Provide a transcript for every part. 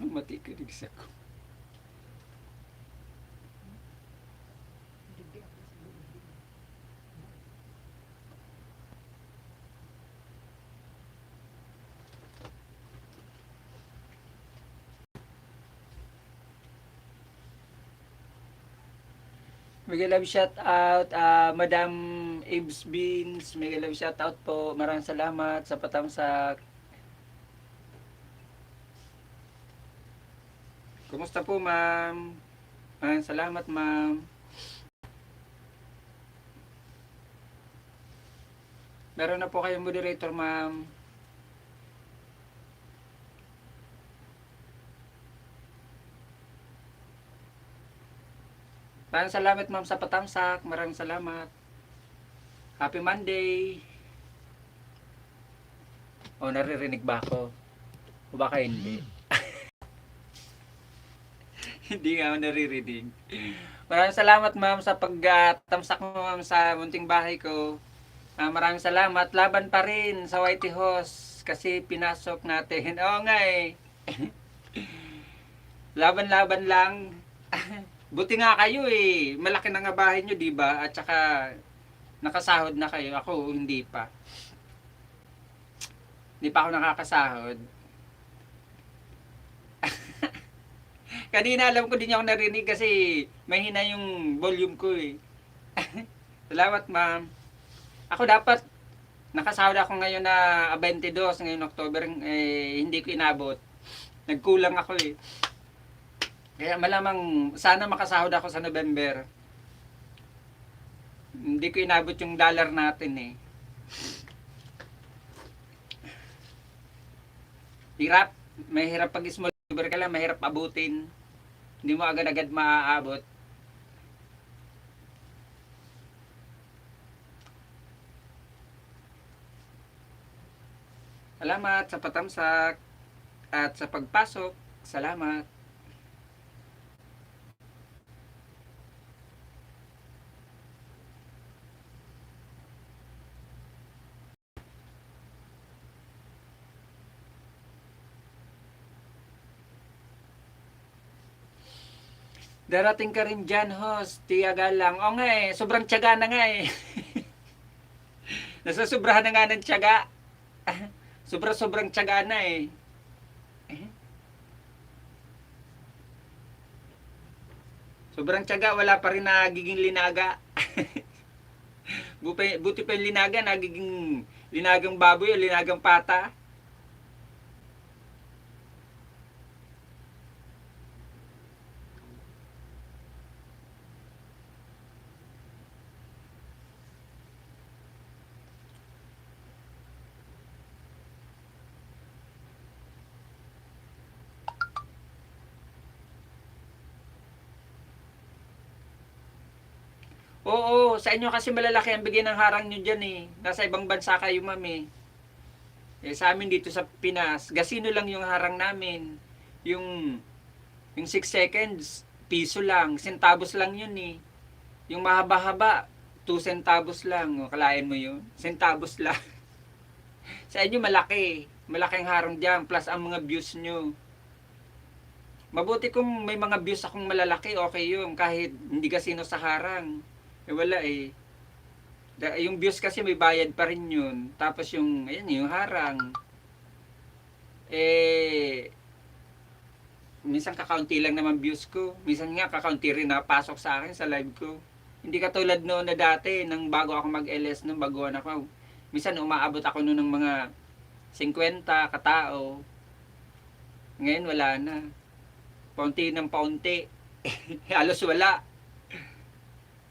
Matikinig ako. Mega love shout out, Madam Ibs Beans. Mega love shout out po. Maraming salamat sa patamsak. Kumusta po, ma'am? Maraming salamat, ma'am. Meron na po kayong moderator, ma'am. Maraming salamat, ma'am, sa patamsak. Maraming salamat. Happy Monday. O, naririnig ba ako? O baka hindi? Hindi nga ako naririnig. Maraming salamat, ma'am, sa pagtamsak mo, ma'am, sa munting bahay ko. Maraming salamat. Laban pa rin sa Whitey House kasi pinasok natin. Oo nga eh. Laban-laban lang. Buti nga kayo eh. Malaki na nga bahay nyo, di ba? At saka nakasahod na kayo. Ako hindi pa. Hindi pa ako nakakasahod. Kanina alam ko din ako narinig kasi mahina yung volume ko eh. Salamat, ma'am. Ako dapat nakasahod ako ngayon na 22 ngayon October, hindi ko inabot. Nagkulang ako eh. Kaya malamang sana makasahod ako sa November. Hindi ko inabot yung dollar natin eh. Hirap. Mahirap pag small number ka lang, mahirap abutin. Hindi mo agad-agad maaabot. Salamat sa patamsak at sa pagpasok. Salamat. Darating ka rin dyan, host. Tiyaga lang. O nga eh, sobrang tiyaga na nga eh. Nasasobrahan na nga ng tiyaga. Sobrang tiyaga na eh. Sobrang tiyaga, wala pa rin nagiging linaga. Buti pa yung linaga, nagiging linagang baboy o linagang pata. Oo, sa inyo kasi malalaki ang bigay ng harang nyo dyan eh. Nasa ibang bansa kayo, ma'am eh. Sa amin dito sa Pinas, gasino lang yung harang namin. Yung, yung 6 seconds, piso lang. Centavos lang yun eh. Yung mahaba-haba, 2 centavos lang. O, kalain mo yun? Centavos lang. Sa inyo malaki. Malaking harang dyan. Plus ang mga views nyo. Mabuti kung may mga views akong malalaki, okay yun. Kahit hindi kasino sa harang. Wala eh. Yung views kasi may bayad pa rin yun. Tapos yung, ayan, yung harang. Minsan kakaunti lang naman views ko. Minsan nga kakaunti rin napasok sa akin sa live ko. Hindi katulad noon na dati, nang bago ako mag-LS, nung baguhan ako. Minsan umaabot ako noon ng mga 50 katao. Ngayon wala na. Paunti ng paunti. Halos wala.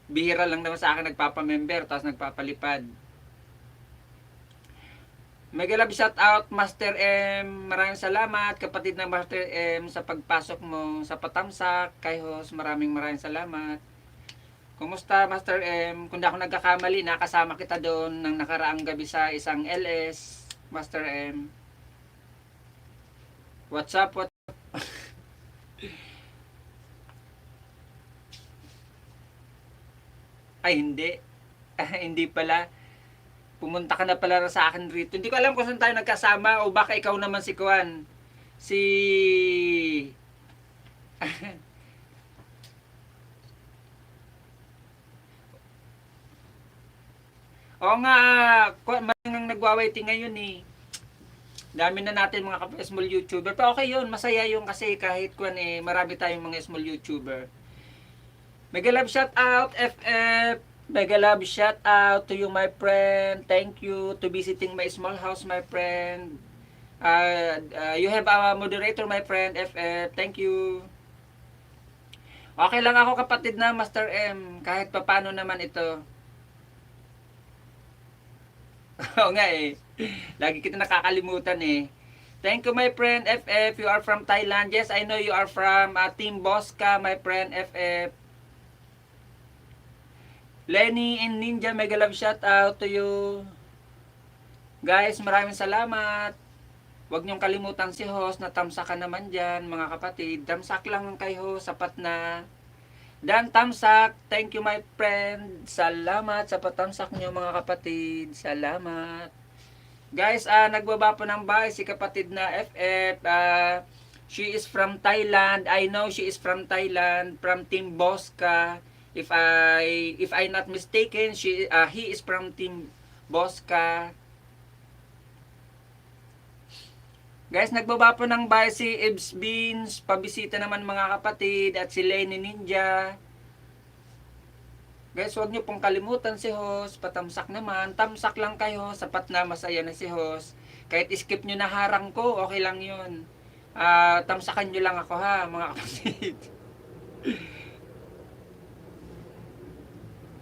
Bihira lang naman sa akin nagpapamember tapos nagpapalipad. Mega love shout out Master M. Maraming salamat kapatid ng Master M sa pagpasok mo sa patamsak. Kay host, maraming salamat. Kumusta Master M? Kung di ako nagkakamali, nakasama kita doon ng nakaraang gabi sa isang LS. Master M. What's up? Ay, hindi. Hindi pala. Pumunta ka na pala sa akin rito. Hindi ko alam kung saan tayo nagkasama o baka ikaw naman si Kuan. Si Oo nga, maraming nagwa-waiting ngayon eh. Dami na natin mga small YouTuber. Pero okay yun, masaya yun kasi kahit marami tayong mga small YouTuber. Mega love shout out, FF. Mega love shout out to you, my friend. Thank you to visiting my small house, my friend. You have a moderator, my friend, FF. Thank you. Okay lang ako kapatid na Master M. Kahit papano naman ito. Oo nga eh. Lagi kita nakakalimutan eh. Thank you, my friend, FF. You are from Thailand. Yes, I know you are from Team Bosca, my friend, FF. Lenny and Ninja, mega love shout out to you. Guys, maraming salamat. Huwag niyong kalimutan si host na tamsakan naman dyan, mga kapatid. Tamsak lang kay host, sapat na. Dan tamsak, thank you my friend. Salamat sa patamsak niyo mga kapatid. Salamat. Guys, nagbaba po ng bahay si kapatid na FF. She is from Thailand. I know she is from Thailand, from Team Bosca. If I not mistaken, he is from Team Bosca. Guys, nagbaba po ng bahay si Ibs Beans. Pabisita naman mga kapatid. At si Lenny Ninja. Guys, huwag niyo pong kalimutan si host. Patamsak naman. Tamsak lang kayo. Sapat na, masaya na si host. Kahit skip nyo na harang ko, okay lang yun. Tamsakan nyo lang ako ha, mga kapatid.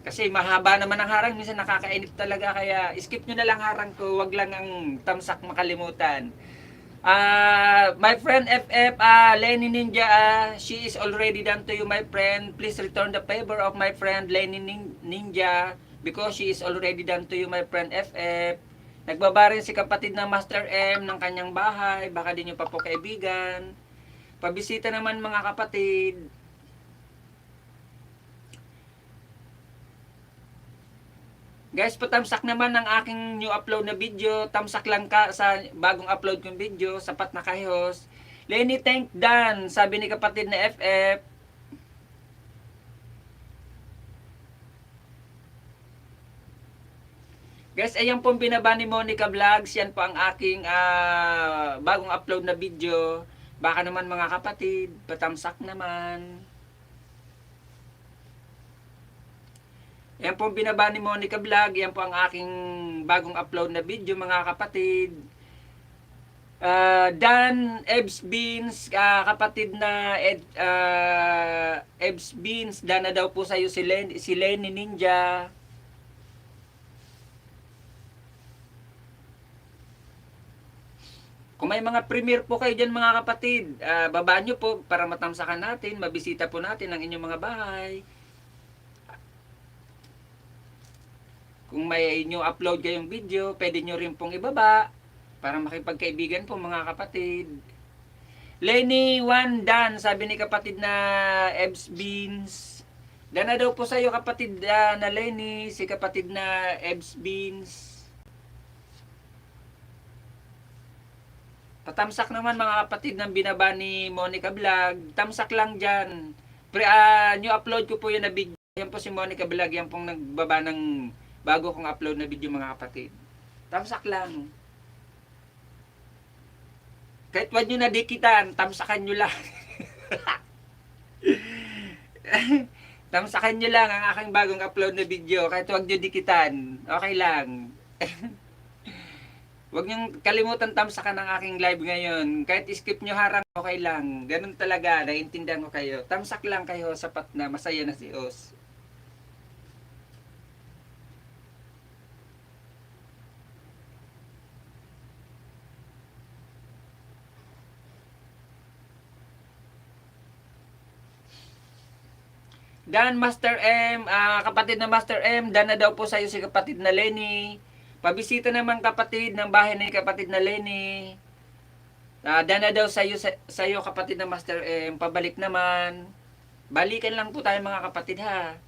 Kasi mahaba naman ang harang. Minsan nakakainip talaga. Kaya skip nyo na lang harang ko. Huwag lang ang tamsak makalimutan. My friend FF, Lenny Ninja, she is already done to you, my friend. Please return the favor of my friend Lenny Ninja because she is already done to you, my friend FF. Nagbaba rin si kapatid ng Master M ng kanyang bahay. Baka di nyo pa po kaibigan. Pabisita naman mga kapatid. Guys, patamsak naman ng aking new upload na video. Tamsak lang ka sa bagong upload kong video. Sapat na kahos. Lenny, thank Dan. Sabi ni kapatid na FF. Guys, ayan po binaba ni Monica Vlogs. Yan po ang aking bagong upload na video. Baka naman mga kapatid, patamsak naman. Yan po binaba ni Monica Vlog. Yan po ang aking bagong upload na video mga kapatid. Dan Ebs Beans, kapatid na Ebs Beans, dana daw po sa iyo si Lenny Ninja. Kung may mga premiere po kayo dyan mga kapatid, babaan nyo po para matamsakan natin, mabisita po natin ang inyong mga bahay. Kung may new upload kayong video, pwede nyo rin pong ibaba para makipagkaibigan po mga kapatid. Lenny One Dan, sabi ni kapatid na Ebs Beans. Dana daw po sa iyo kapatid na Lenny, si kapatid na Ebs Beans. Patamsak naman mga kapatid ng binaba ni Monica Vlog. Tamsak lang dyan. New upload ko po yun na video. Yan po si Monica Vlog, yan pong nagbaba ng bago kong upload na video mga kapatid. Tamsak lang. Kahit wag nyo nadikitan, tamsakan nyo lang. Tamsakan nyo lang ang aking bagong upload na video. Kahit wag nyo dikitan, okay lang. Wag nyo kalimutan tamsakan ang aking live ngayon. Kahit skip nyo harang, okay lang. Ganun talaga, naiintindihan ko kayo. Tamsak lang kayo, sapat na, masaya na si Os. Dan Master M, kapatid na Master M, dan na daw po sa iyo si kapatid na Lenny. Pabisita naman kapatid ng bahay ni kapatid na Lenny. Dan na daw sa iyo kapatid na Master M, pabalik naman. Balikan lang po tayo mga kapatid ha.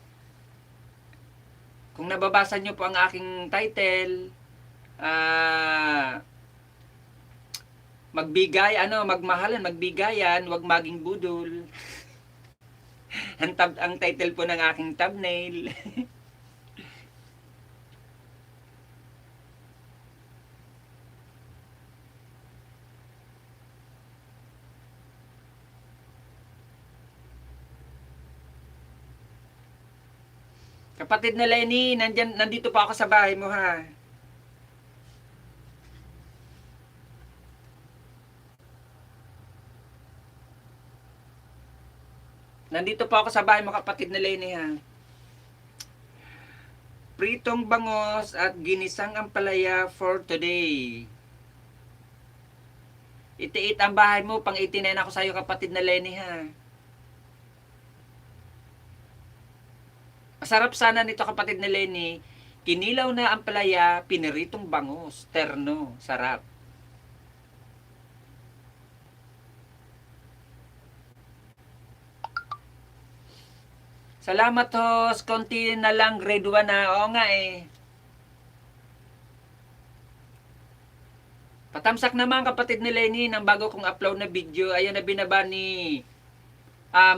Kung nababasa nyo po ang aking title, Magbigay, magmahalan, magbigayan, wag maging budol. Ang title po ng aking thumbnail. Kapatid na Lenny, nandito pa ako sa bahay mo ha. Nandito pa ako sa bahay mo, kapatid na Lenny ha. Pritong bangos at ginisang ampalaya for today. Itiit ang bahay mo, pang 89 ako sa'yo, kapatid na Lenny ha. Masarap sana nito, kapatid na Lenny. Kinilaw na ampalaya, piniritong bangos, terno, sarap. Salamat host, konti na lang, grade 1 na. Oo nga eh. Patamsak naman, kapatid ni Lenny, ng bago kong upload na video. Ayan na binaba ni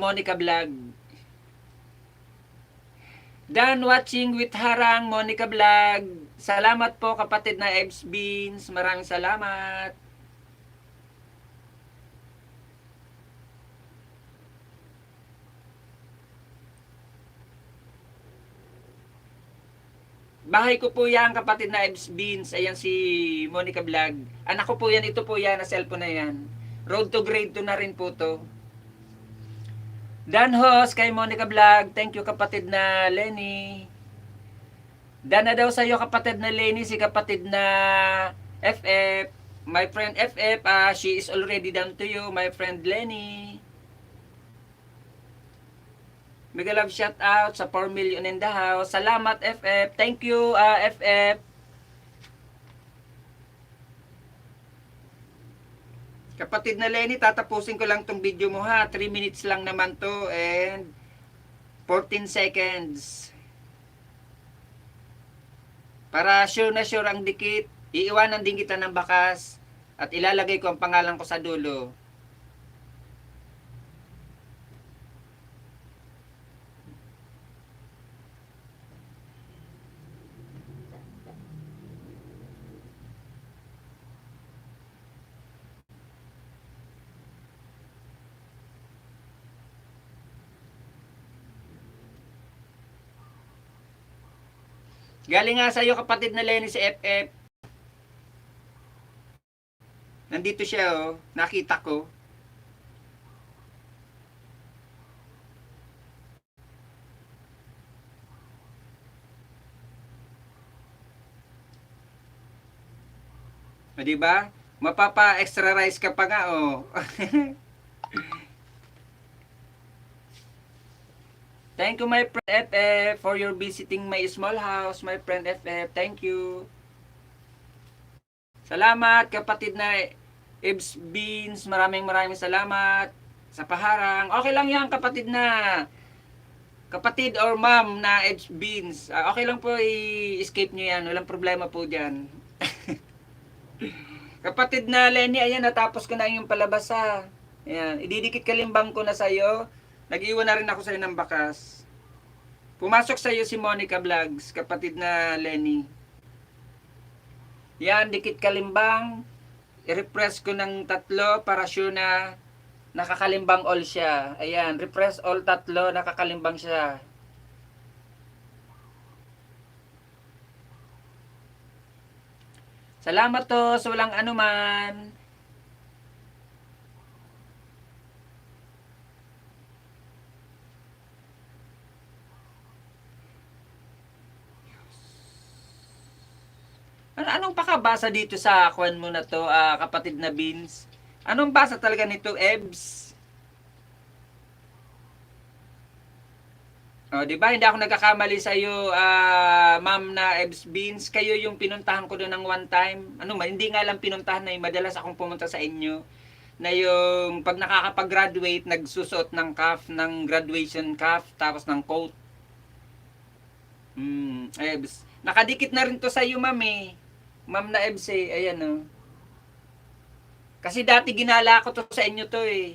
Monica Vlog. Done watching with Harang, Monica Vlog. Salamat po, kapatid na Ebs Beans. Maraming salamat. Bahay ko po yan, kapatid na Ebs Beans. Ayan si Monica Vlog. Anak ko po yan, ito po yan, na cellphone na yan. Road to grade 2 na rin po to. Dan host kay Monica Vlog. Thank you, kapatid na Lenny. Dan na daw sa'yo, kapatid na Lenny, si kapatid na FF. My friend FF, she is already down to you, my friend Lenny. Mega love shout out sa 4 million in the house. Salamat FF. Thank you FF. Kapatid na Lenny, tatapusin ko lang tong video mo ha. 3 minutes lang naman to and 14 seconds. Para sure na sure ang dikit, iiwanan din kita ng bakas at ilalagay ko ang pangalan ko sa dulo. Galing nga sa'yo, kapatid na Lenny, si FF. Nandito siya, oh. Nakita ko. O, diba? Mapapa-extra rice ka pa nga, oh. Thank you, my friend FF, for your visiting my small house, my friend FF. Thank you. Salamat, kapatid na Ibs Beans. Maraming salamat sa paharang. Okay lang yan, kapatid na. Kapatid or ma'am na Ibs Beans. Okay lang po, i-escape nyo yan. Walang problema po dyan. Kapatid na Lenny, ayan, natapos ko na yung palabas ha. Ayan, ididikit kalimbang ko na sa'yo. Nag-iwan na rin ako sa'yo ng bakas. Pumasok sa'yo si Monica Vlogs, kapatid na Lenny. Yan, dikit kalimbang. I-refresh ko ng 3 para sure na nakakalimbang all siya. Ayan, refresh all 3, nakakalimbang siya. Salamat to, so walang anuman. Anong pakabasa dito sa kwan mo na to, kapatid na Beans? Anong basa talaga nito, Ebs? O, di ba? Hindi ako nagkakamali sa iyo, ma'am na Ebs Beans. Kayo yung pinuntahan ko doon ng one time. Hindi nga lang pinuntahan na madalas akong pumunta sa inyo. Na yung pag nakakapag-graduate, nagsusot ng cuff, ng graduation cuff, tapos ng coat. Ebs. Nakadikit na rin to sa iyo, ma'am eh. Ma'am na Ebs eh. Ayan o. Kasi dati ginala ko to sa inyo to eh.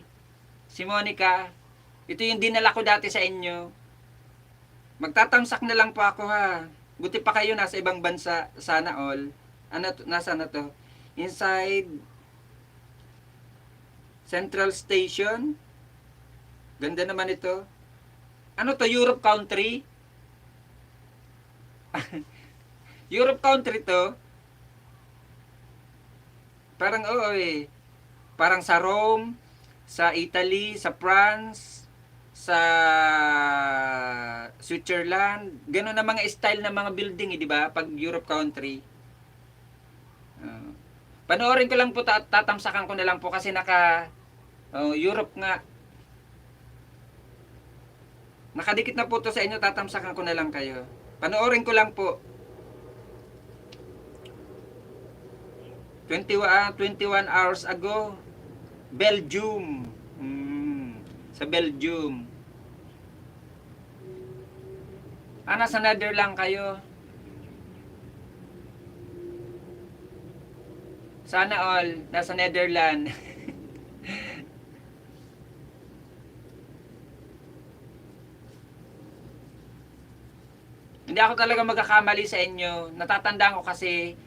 Si Monica. Ito yung dinala ko dati sa inyo. Magtatamsak na lang po ako ha. Buti pa kayo nasa ibang bansa. Sana all. Ano, nasa na to? Inside Central Station. Ganda naman ito. Ano to? Europe country? Europe country to. Parang oo eh. Parang sa Rome, sa Italy, sa France, sa Switzerland. Ganun na mga style ng mga building, di ba? Pag Europe country. Panoorin ko lang po, tatamsakan ko na lang po kasi naka Europe nga. Nakadikit na po to sa inyo, tatamsakan ko na lang kayo. Panoorin ko lang po. 21 hours ago. Belgium. Sa Belgium. Nasa Netherlands kayo. Sana all. Nasa Netherlands. Hindi ako talaga magkakamali sa inyo. Natatandaan ko kasi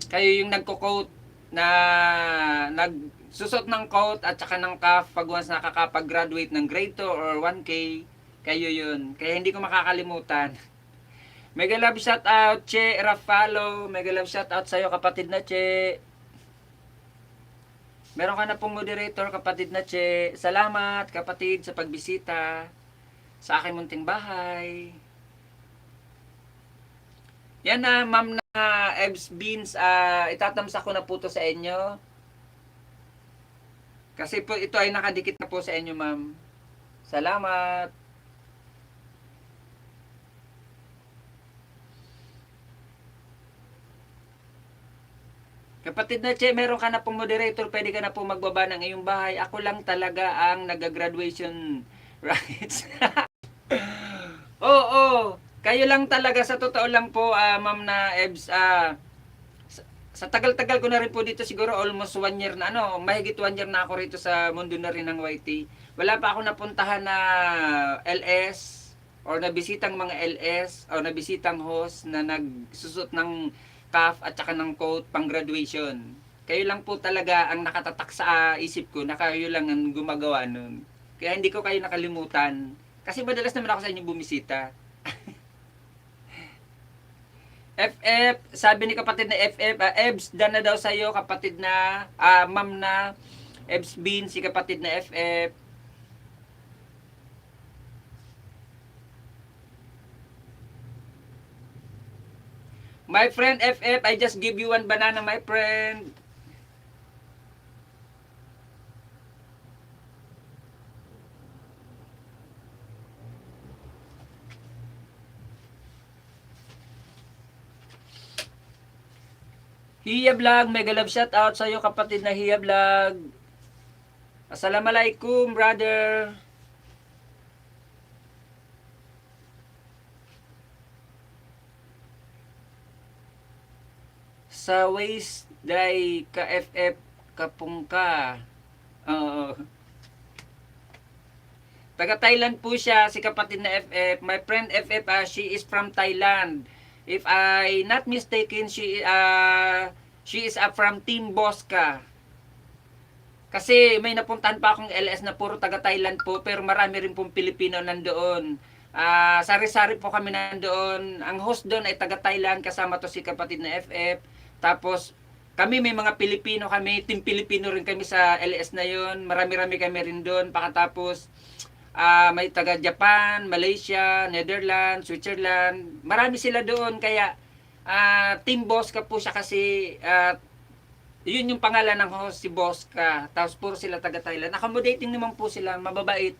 kayo yung nagko-quote na nagsusot ng coat at saka ng cuff pag once nakakapag-graduate ng grade 2 or 1K, kayo yun. Kaya hindi ko makakalimutan. Mega love shout out Che Rafalo. Mega love shout out sa'yo kapatid na Che. Meron ka na pong moderator kapatid na Che. Salamat kapatid sa pagbisita sa aking munting bahay. Yan na ma'am na Ebs Beans, itatamsa ko na po to sa inyo. Kasi po ito ay nakadikit na po sa inyo ma'am. Salamat. Kapatid na Che, meron ka na pong moderator, pwede ka na po magbaba ng iyong bahay. Ako lang talaga ang nag-graduation rights. Oo. Kayo lang talaga, sa totoo lang po, ma'am na Ebs, sa tagal-tagal ko na rin po dito, siguro almost 1 year na, mahigit 1 year na ako rito sa mundo na rin ng YT. Wala pa ako napuntahan na LS, or nabisitang mga LS, o nabisitang host na nagsusot ng cuff at saka ng coat pang graduation. Kayo lang po talaga ang nakatatak sa isip ko, na kayo lang ang gumagawa nun. Kaya hindi ko kayo nakalimutan. Kasi madalas naman ako sa inyo bumisita. FF, sabi ni kapatid na FF, Ebs, done na daw sa'yo, kapatid na, ma'am na, Ebs Bean, si kapatid na FF. My friend FF, I just give you 1 banana, my friend. Hiya Vlog, mega love shout out sa iyo kapatid na Hiya Vlog. Assalamualaikum brother. Sa waist day ka FF kapungka. Oo. Taga Thailand po siya, si kapatid na FF. My friend FF, she is from Thailand. If I not mistaken, she is from Team Bosca. Kasi may napuntahan pa akong LS na puro taga Thailand po, pero marami rin pong Pilipino nandoon. Sari-sari po kami nandoon. Ang host doon ay taga Thailand, kasama to si kapatid na FF. Tapos kami may mga Pilipino kami, Team Pilipino rin kami sa LS na yon. Marami-rami kami rin doon. Pakatapos may taga Japan, Malaysia, Netherlands, Switzerland. Marami sila doon, kaya Team Bosca po siya kasi yun yung pangalan ng host, si Bosca. Tapos puro sila taga Thailand. Accommodating naman po sila, mababait.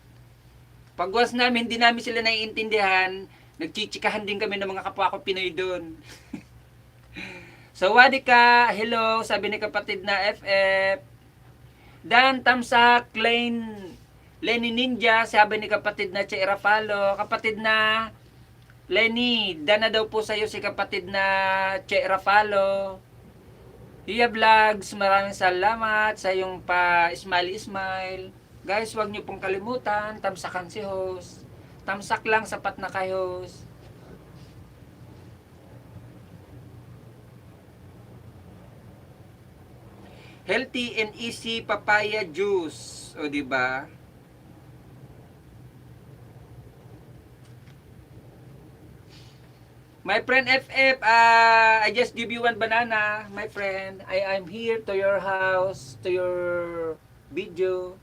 Pag once namin, hindi namin sila naiintindihan, nagchichikahan din kami ng mga kapwa ko Pinoy doon. So, Wadika, hello, sabi ni kapatid na FF. Dan, Tamsak, Lenny Ninja, sabi ni kapatid na Che Rafalo. Kapatid na Lenny, dan na daw po sa'yo si kapatid na Che Rafalo. Hiya Vlogs, maraming salamat sa iyong pa-smile-smile. Guys, huwag niyo pong kalimutan, tamsakan si host. Tamsak lang, sapat na kay host. Healthy and easy papaya juice. O, di ba? My friend FF, I just give you one banana, my friend. I'm here to your house, to your video.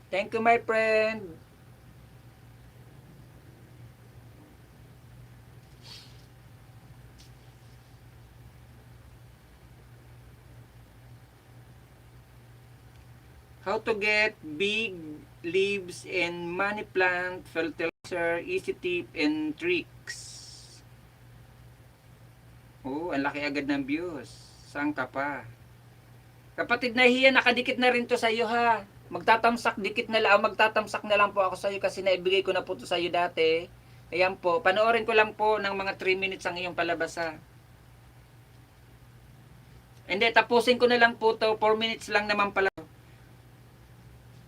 Thank you, my friend. How to get big leaves and money plant fertilizer, easy tip and tricks. Oh, ang laki agad ng views. Saan ka pa? Kapatid na Hiya, nakadikit na rin to sa iyo ha. Magtatamsak dikit na lang, magtatamsak na lang po ako sa iyo kasi naibigay ko na po to sa iyo dati. Ayan po, panoorin ko lang po ng mga 3 minutes ang iyong palabas ha. Hindi, tapusin ko na lang po to, 4 minutes lang naman pala.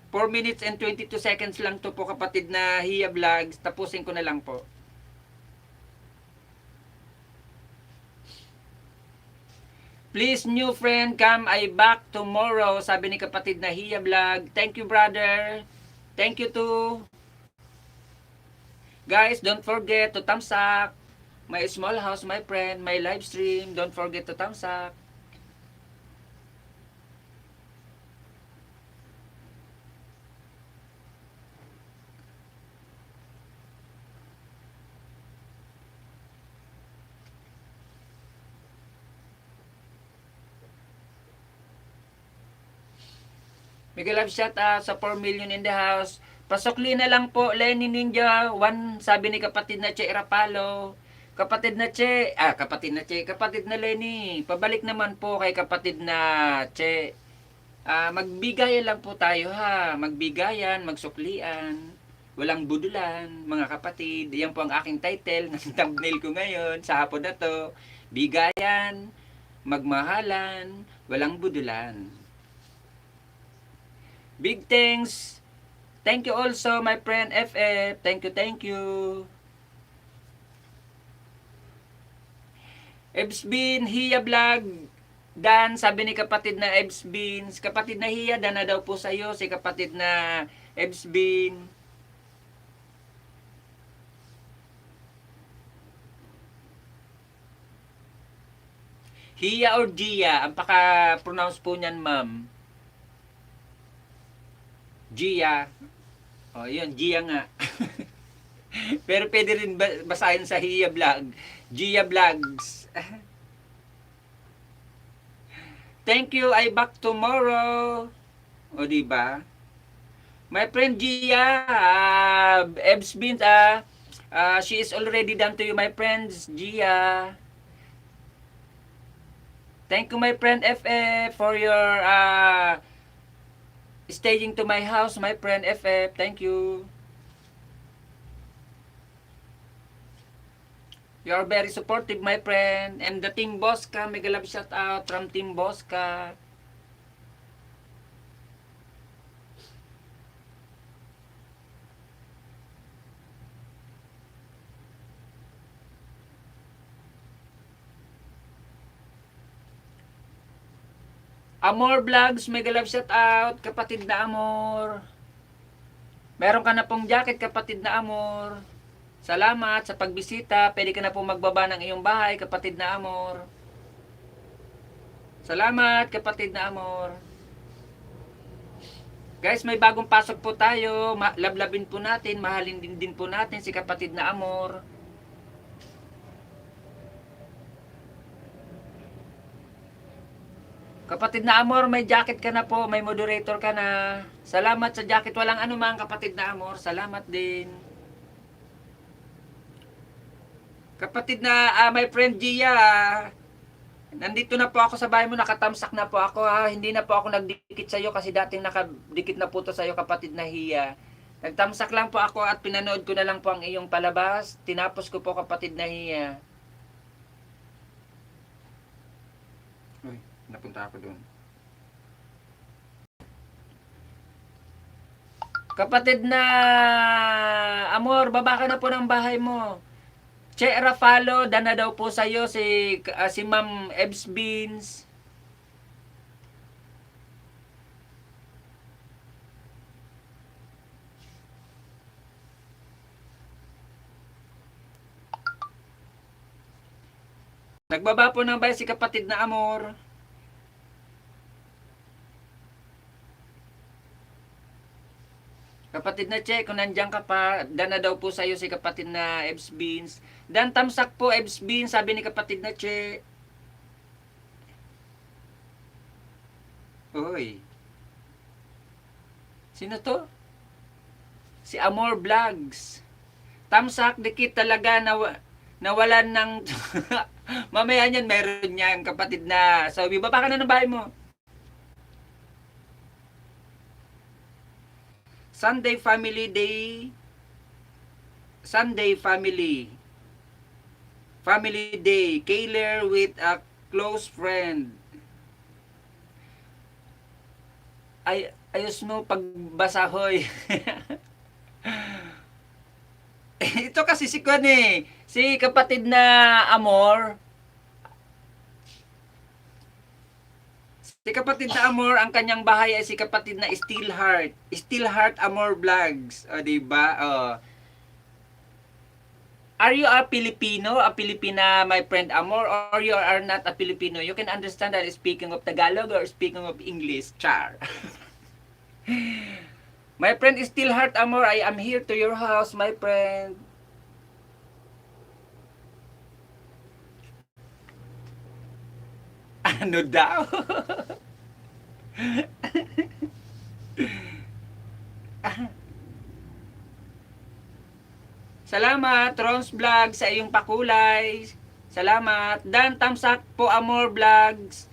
4 minutes and 22 seconds lang to po kapatid na Hiya Vlogs. Tapusin ko na lang po. Please new friend, come I back tomorrow. Sabi ni kapatid na Hiya Vlog. Thank you brother. Thank you too. Guys, don't forget to thumbs up. My small house, my friend, my live stream. Don't forget to thumbs up. Mega love shout out sa 4 million in the house. Pasokli na lang po, Lenny Ninja. One, sabi ni kapatid na Che Rapalo. Kapatid na Lenny. Pabalik naman po kay kapatid na Che. Magbigayan lang po tayo ha. Magbigayan, magsuklian. Walang budulan, mga kapatid. Yan po ang aking title ng thumbnail ko ngayon sa hapon na to. Bigayan, magmahalan, walang budulan. Big thanks. Thank you also my friend FF. Thank you, thank you. Ebsbin, Hiya Vlog. Dan, sabi ni kapatid na Ebsbin. Kapatid na Hiya, dan na daw po sa iyo. Si kapatid na Ebsbin. Hiya or Gia? Ang paka-pronounce po niyan, ma'am. Gia. O, yun, Gia nga. Pero pwede rin basahin sa Hiya Vlog. Gia Vlogs. Thank you, I back tomorrow. O, diba? My friend Gia, Ebs Bint, she is already done to you, my friends, Gia. Thank you, my friend FF, for your staging to my house, my friend FF. Thank you. You are very supportive, my friend. And the Team Bosca, mega love shout out from Team Bosca. Amor Vlogs, mega love shout out, kapatid na Amor. Meron ka na pong jacket, kapatid na Amor. Salamat sa pagbisita. Pwede ka na pong magbaba ng iyong bahay, kapatid na Amor. Salamat, kapatid na Amor. Guys, may bagong pasok po tayo. Lablabin po natin, mahalin din po natin si kapatid na Amor. Kapatid na Amor, may jacket ka na po, may moderator ka na. Salamat sa jacket, walang anumang kapatid na Amor. Salamat din. Kapatid na my friend Gia, nandito na po ako sa bahay mo, nakatamsak na po ako ha. Hindi na po ako nagdikit sa iyo kasi dating nakadikit na po to sa iyo, kapatid na Hiya. Nagtamsak lang po ako at pinanood ko na lang po ang iyong palabas. Tinapos ko po, kapatid na hiya. Uy, napunta ako doon. Kapatid na Amor, baba ka na po ng bahay mo. Che Rafalo, dana daw po sa'yo si Ma'am Ebs Beans. Nagbaba po ng bahay si kapatid na Amor. Kapatid na Che, kung nandiyan ka pa, dana daw po sa'yo si kapatid na Ebs Beans. Dan tamsak po, Ebs Beans, sabi ni kapatid na Che. Uy. Sino to? Si Amor Vlogs. Tamsak, dikit talaga nawalan ng... Mamaya niyan, meron niyan kapatid na. So, baba ka na ng bahay mo. Sunday Family Day. Sunday Family. Family Day. Kailer with a close friend. Ayos mo pagbasa, hoy. Ito kasi si Kwan eh. Si kapatid na Amor. Si kapatid na Amor, ang kanyang bahay ay si kapatid na Steelheart. Steelheart Amor Vlogs. O, diba? O. Are you a Filipino? A Filipina, my friend Amor? Or you are not a Filipino? You can understand that speaking of Tagalog or speaking of English. Char. My friend Steelheart Amor, I am here to your house, my friend. Ano daw? Salamat, Rons Vlog, sa iyong pakulay. Salamat. Dan Tamsak po, Amor Vlogs.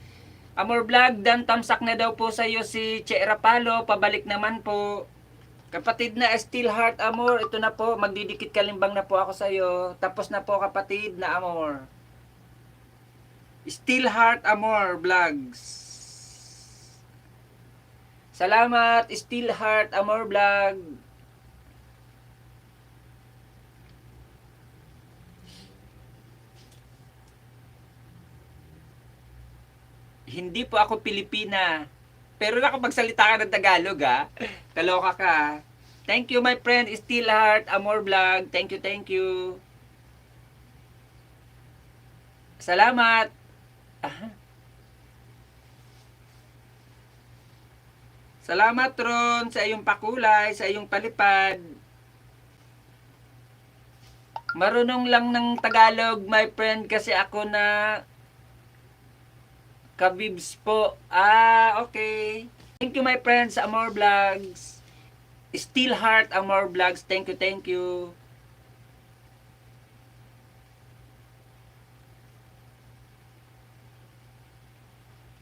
Amor Vlog, dan tamsak na daw po sa iyo si Che Rapalo. Pabalik naman po. Kapatid na Steelheart Amor, ito na po. Magdidikit kalimbang na po ako sa iyo. Tapos na po, kapatid na Amor. Steelheart Amor Vlogs. Salamat, Steelheart Amor Vlog. Hindi po ako Pilipina. Pero nakapagsalita ka ng Tagalog, ha? Kaloka ka. Thank you, my friend Steelheart Amor Vlog. Thank you, thank you. Salamat. Salamat, Ron, sa iyong pakulay, sa iyong palipad. Marunong lang ng Tagalog, my friend, kasi ako na kabibs po. Okay. Thank you, my friends, Amor Vlogs. Steelheart Amor Vlogs. Thank you, thank you.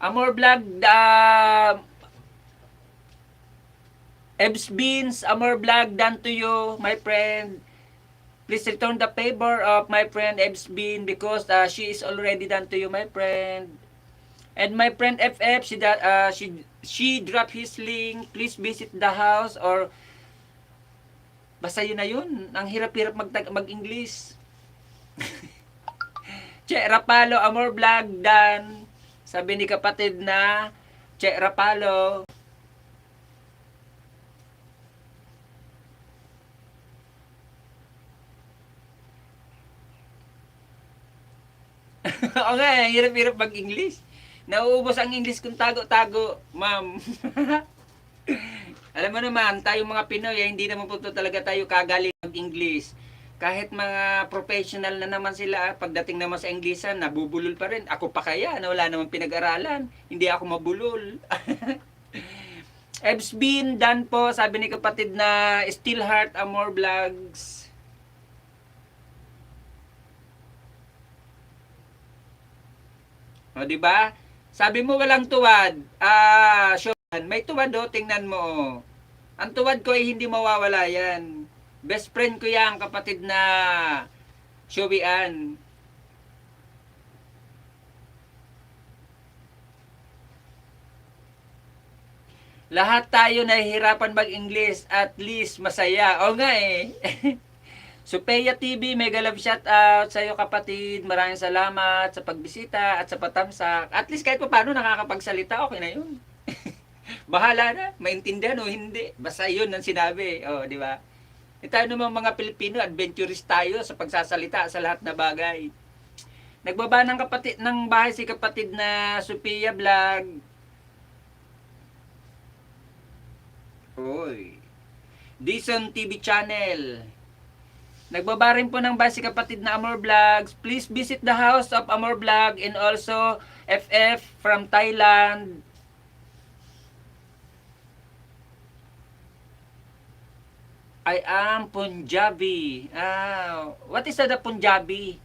Amor Vlog, Ebs Beans, Amor Vlog, done to you, my friend. Please return the favor of my friend Ebs Bean because she is already done to you, my friend. And my friend FF, she dropped his link. Please visit the house or basta yun na yun. Ang hirap-hirap mag-English. Che Rapalo, Amor Vlog, done. Sabi ni kapatid na Che Rapalo. Okay, hirap-hirap mag-English. Nauubos ang English kung tago-tago, ma'am. Alam mo naman, tayong mga Pinoy, hindi naman po talaga tayo kagaling mag-English. Kahit mga professional na naman sila, pagdating naman sa Englishan, nabubulol pa rin. Ako pa kaya, na wala naman pinag-aralan. Hindi ako mabulol. Ebs Bean, done po, sabi ni kapatid na Steelheart Amor Vlogs. O, di ba? Sabi mo walang tuwad. Sean, may tuwad do, tingnan mo. Ang tuwad ko ay hindi mawawala yan. Best friend ko yan, kapatid na Showian. Lahat tayo nahihirapan mag-English, at least masaya. O nga eh. Supeya TV, mega love shout out sa iyo kapatid. Maraming salamat sa pagbisita at sa patamsak. At least kahit pa paano nakakapagsalita, okay na yun. Bahala na, maintindihan o hindi. Basta yun ang sinabi. O, di ba? E tayo naman mga Pilipino, adventurous tayo sa pagsasalita sa lahat na bagay. Nagbaba ng kapatid ng bahay si kapatid na Sophia Vlog. Oy. Dison TV channel. Nagbaba rin po ng bahay si kapatid na Amor Vlogs. Please visit the house of Amor Vlog and also FF from Thailand. I am Punjabi. What is the Punjabi?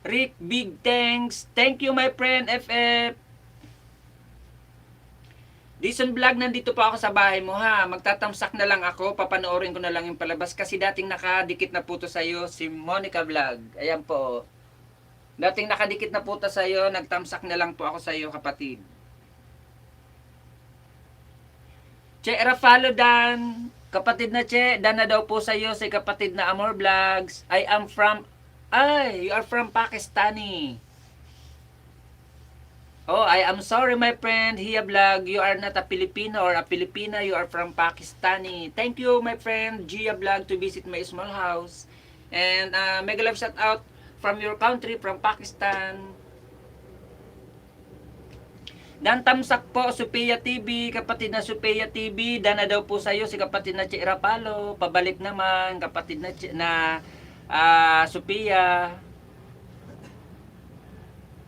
Rick, big thanks. Thank you, my friend, FF. Dison Vlog, nandito po ako sa bahay mo ha. Magtatamsak na lang ako. Papanoorin ko na lang yung palabas. Kasi dating nakadikit na po to sa'yo, si Monica Vlog. Ayan po. Dating nakadikit na po to sa'yo, nagtamsak na lang po ako sa'yo, kapatid. Che Rafalo Dan. Kapatid na Che, Dan na daw po sa'yo si kapatid na Amor Vlogs. You are from Pakistani. Oh, I am sorry my friend, Hia Vlog, you are not a Filipino or a Filipina, you are from Pakistani. Thank you my friend, Gia Vlog, to visit my small house. And mega love shout out from your country, from Pakistan. Dan Tamsak po, Sophia TV, kapatid na Sophia TV, Dan na daw po sa'yo si kapatid na Chira Palo, pabalik naman, kapatid na Sophia.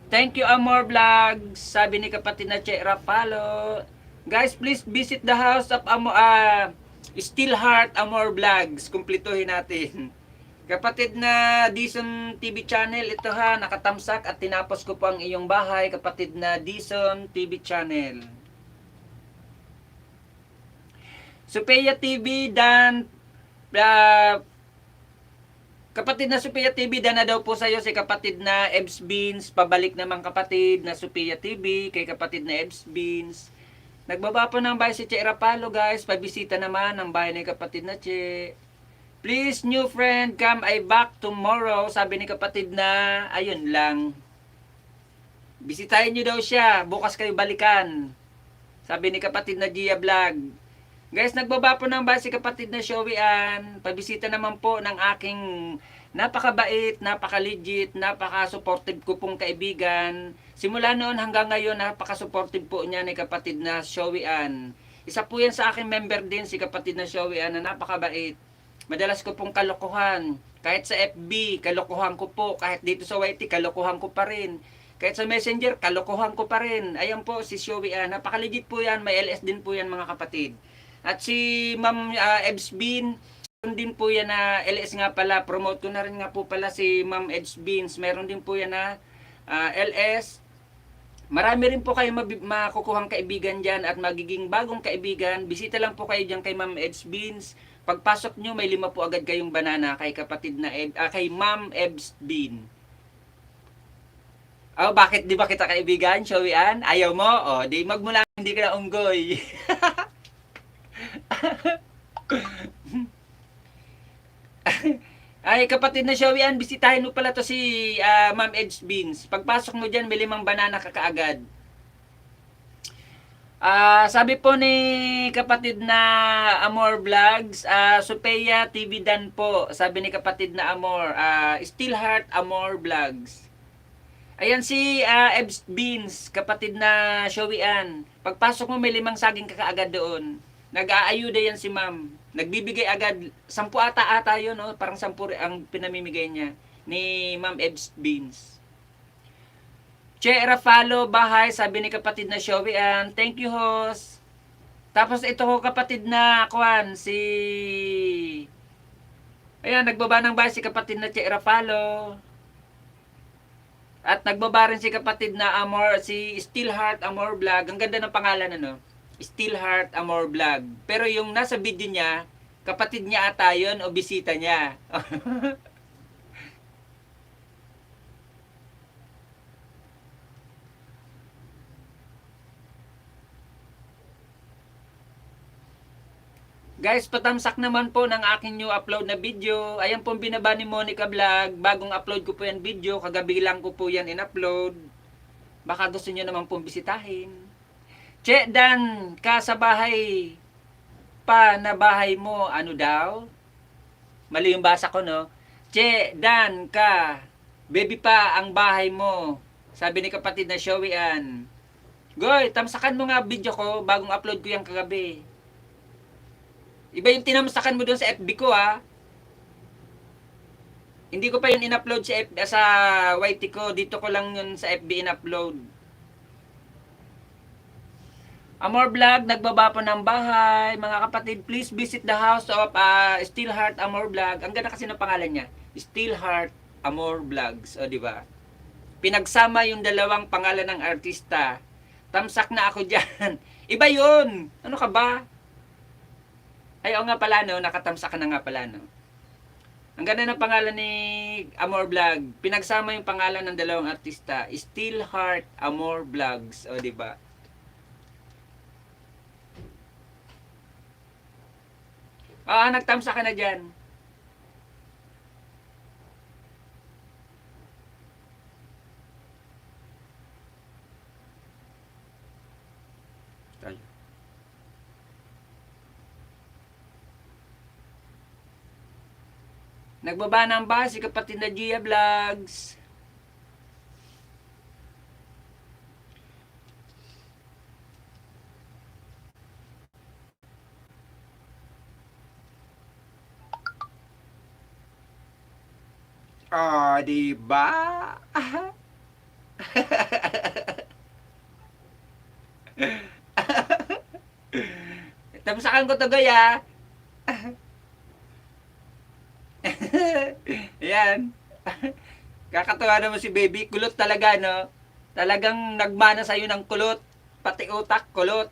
Thank you Amor Vlogs, sabi ni kapatid na Che Rafalo. Guys, please visit the house of Still Heart Amor Vlogs. Kumplituhin natin. Kapatid na Dison TV channel, ito ha, nakatamsak at tinapos ko po ang iyong bahay, kapatid na Dison TV channel. Sophia TV, Dan kapatid na Sophia TV, Dan na daw po sa'yo si kapatid na Ebs Beans. Pabalik naman kapatid na Sophia TV kay kapatid na Ebs Beans. Nagbaba po ng bahay si Che Rapalo guys. Pabisita naman ang bahay ni kapatid na Che. Please new friend, come I back tomorrow. Sabi ni kapatid na, ayun lang. Bisitahin nyo daw siya. Bukas kayo balikan. Sabi ni kapatid na Gia Vlog. Guys, nagbaba po ng bahay si kapatid na Showian. Pabisita naman po ng aking napakabait, napaka-legit, napaka-supportive ko pong kaibigan. Simula noon hanggang ngayon, napaka-supportive po niya ni kapatid na Showian. Isa po yan sa aking member din, si kapatid na Showian, na napakabait. Madalas ko pong kalokohan. Kahit sa FB, kalokohan ko po. Kahit dito sa YT, kalokohan ko pa rin. Kahit sa Messenger, kalokohan ko pa rin. Ayan po si Showian. Napaka-legit po yan. May LS din po yan mga kapatid. At si Ma'am Ebs Bean, din po yan na LS nga pala. Promote ko na rin nga po pala si Ma'am Ebs Beans. Meron din po yan na LS. Marami rin po kayo makukuhang kaibigan dyan at magiging bagong kaibigan. Bisita lang po kayo dyan kay Ma'am Ebs Beans. Pagpasok nyo, may 5 po agad kayong banana kay kapatid na kay Ma'am Ebs Bean. Oh, bakit di ba kita kaibigan, Showian? Ayaw mo? Oh, di magmula hindi ka na unggoy. Ay, kapatid na Showian, bisitahin mo pala to si Ma'am Edge Beans. Pagpasok mo dyan, may 5 banana ka kaagad. Sabi po ni kapatid na Amor Vlogs, Sophia TV Dan po. Sabi ni kapatid na Amor, Still Heart Amor Vlogs. Ayan si Ebs Beans, kapatid na Showian. Pagpasok mo, may 5 saging ka kaagad doon. Nag-aayuda yan si ma'am. Nagbibigay agad, 10 ata yun, no? Parang 10 ang pinamimigay niya ni Ma'am Ebs Beans. Che Rafalo, bahay, sabi ni kapatid na Showian. Thank you, host. Tapos ito ko kapatid na Kwan, ayan, nagbaba ng bahay si kapatid na Che Rafalo. At nagbaba rin si kapatid na Amor, si Still Heart Amor Vlog. Ang ganda ng pangalan, ano? Still Heart Amor Vlog. Pero yung nasa video niya, kapatid niya ata yun o bisita niya. Guys, patamsak naman po ng aking new upload na video. Ayan po binaba ni Monica Vlog. Bagong upload ko po yan video. Kagabi lang ko po yan in-upload. Baka gusto nyo naman pong bisitahin. Che, Dan, ka sa bahay pa na bahay mo, ano daw? Mali yung basa ko, no? Che, Dan, ka, baby pa ang bahay mo. Sabi ni kapatid na Showy Ann. Goy, tamsakan mo nga video ko, bagong upload ko yan kagabi. Iba yung tinamsakan mo doon sa FB ko, ha? Hindi ko pa yun in-upload sa YT ko. Dito ko lang yun sa FB in-upload. Amor Vlog, nagbaba po ng bahay. Mga kapatid, please visit the house of Still Heart Amor Vlog. Ang ganda kasi ng pangalan niya. Still Heart Amor Vlogs. O, di ba? Pinagsama yung dalawang pangalan ng artista. Tamsak na ako dyan. Iba yun. Ano ka ba? Ay, oo nga pala, no? Nakatamsak ka na nga pala, no? Ang ganda ng pangalan ni Amor Vlog. Pinagsama yung pangalan ng dalawang artista. Still Heart Amor Vlogs. O, di ba? Nagtamsa ka na dyan. Tayo. Nagbaba ng ba si kapatid na Gia Vlogs. Di ba? Tamsakan ko to, gaya. Ayan. Kakatuwa naman si baby. Kulot talaga, no? Talagang nagmana sa'yo ng kulot. Pati utak, kulot.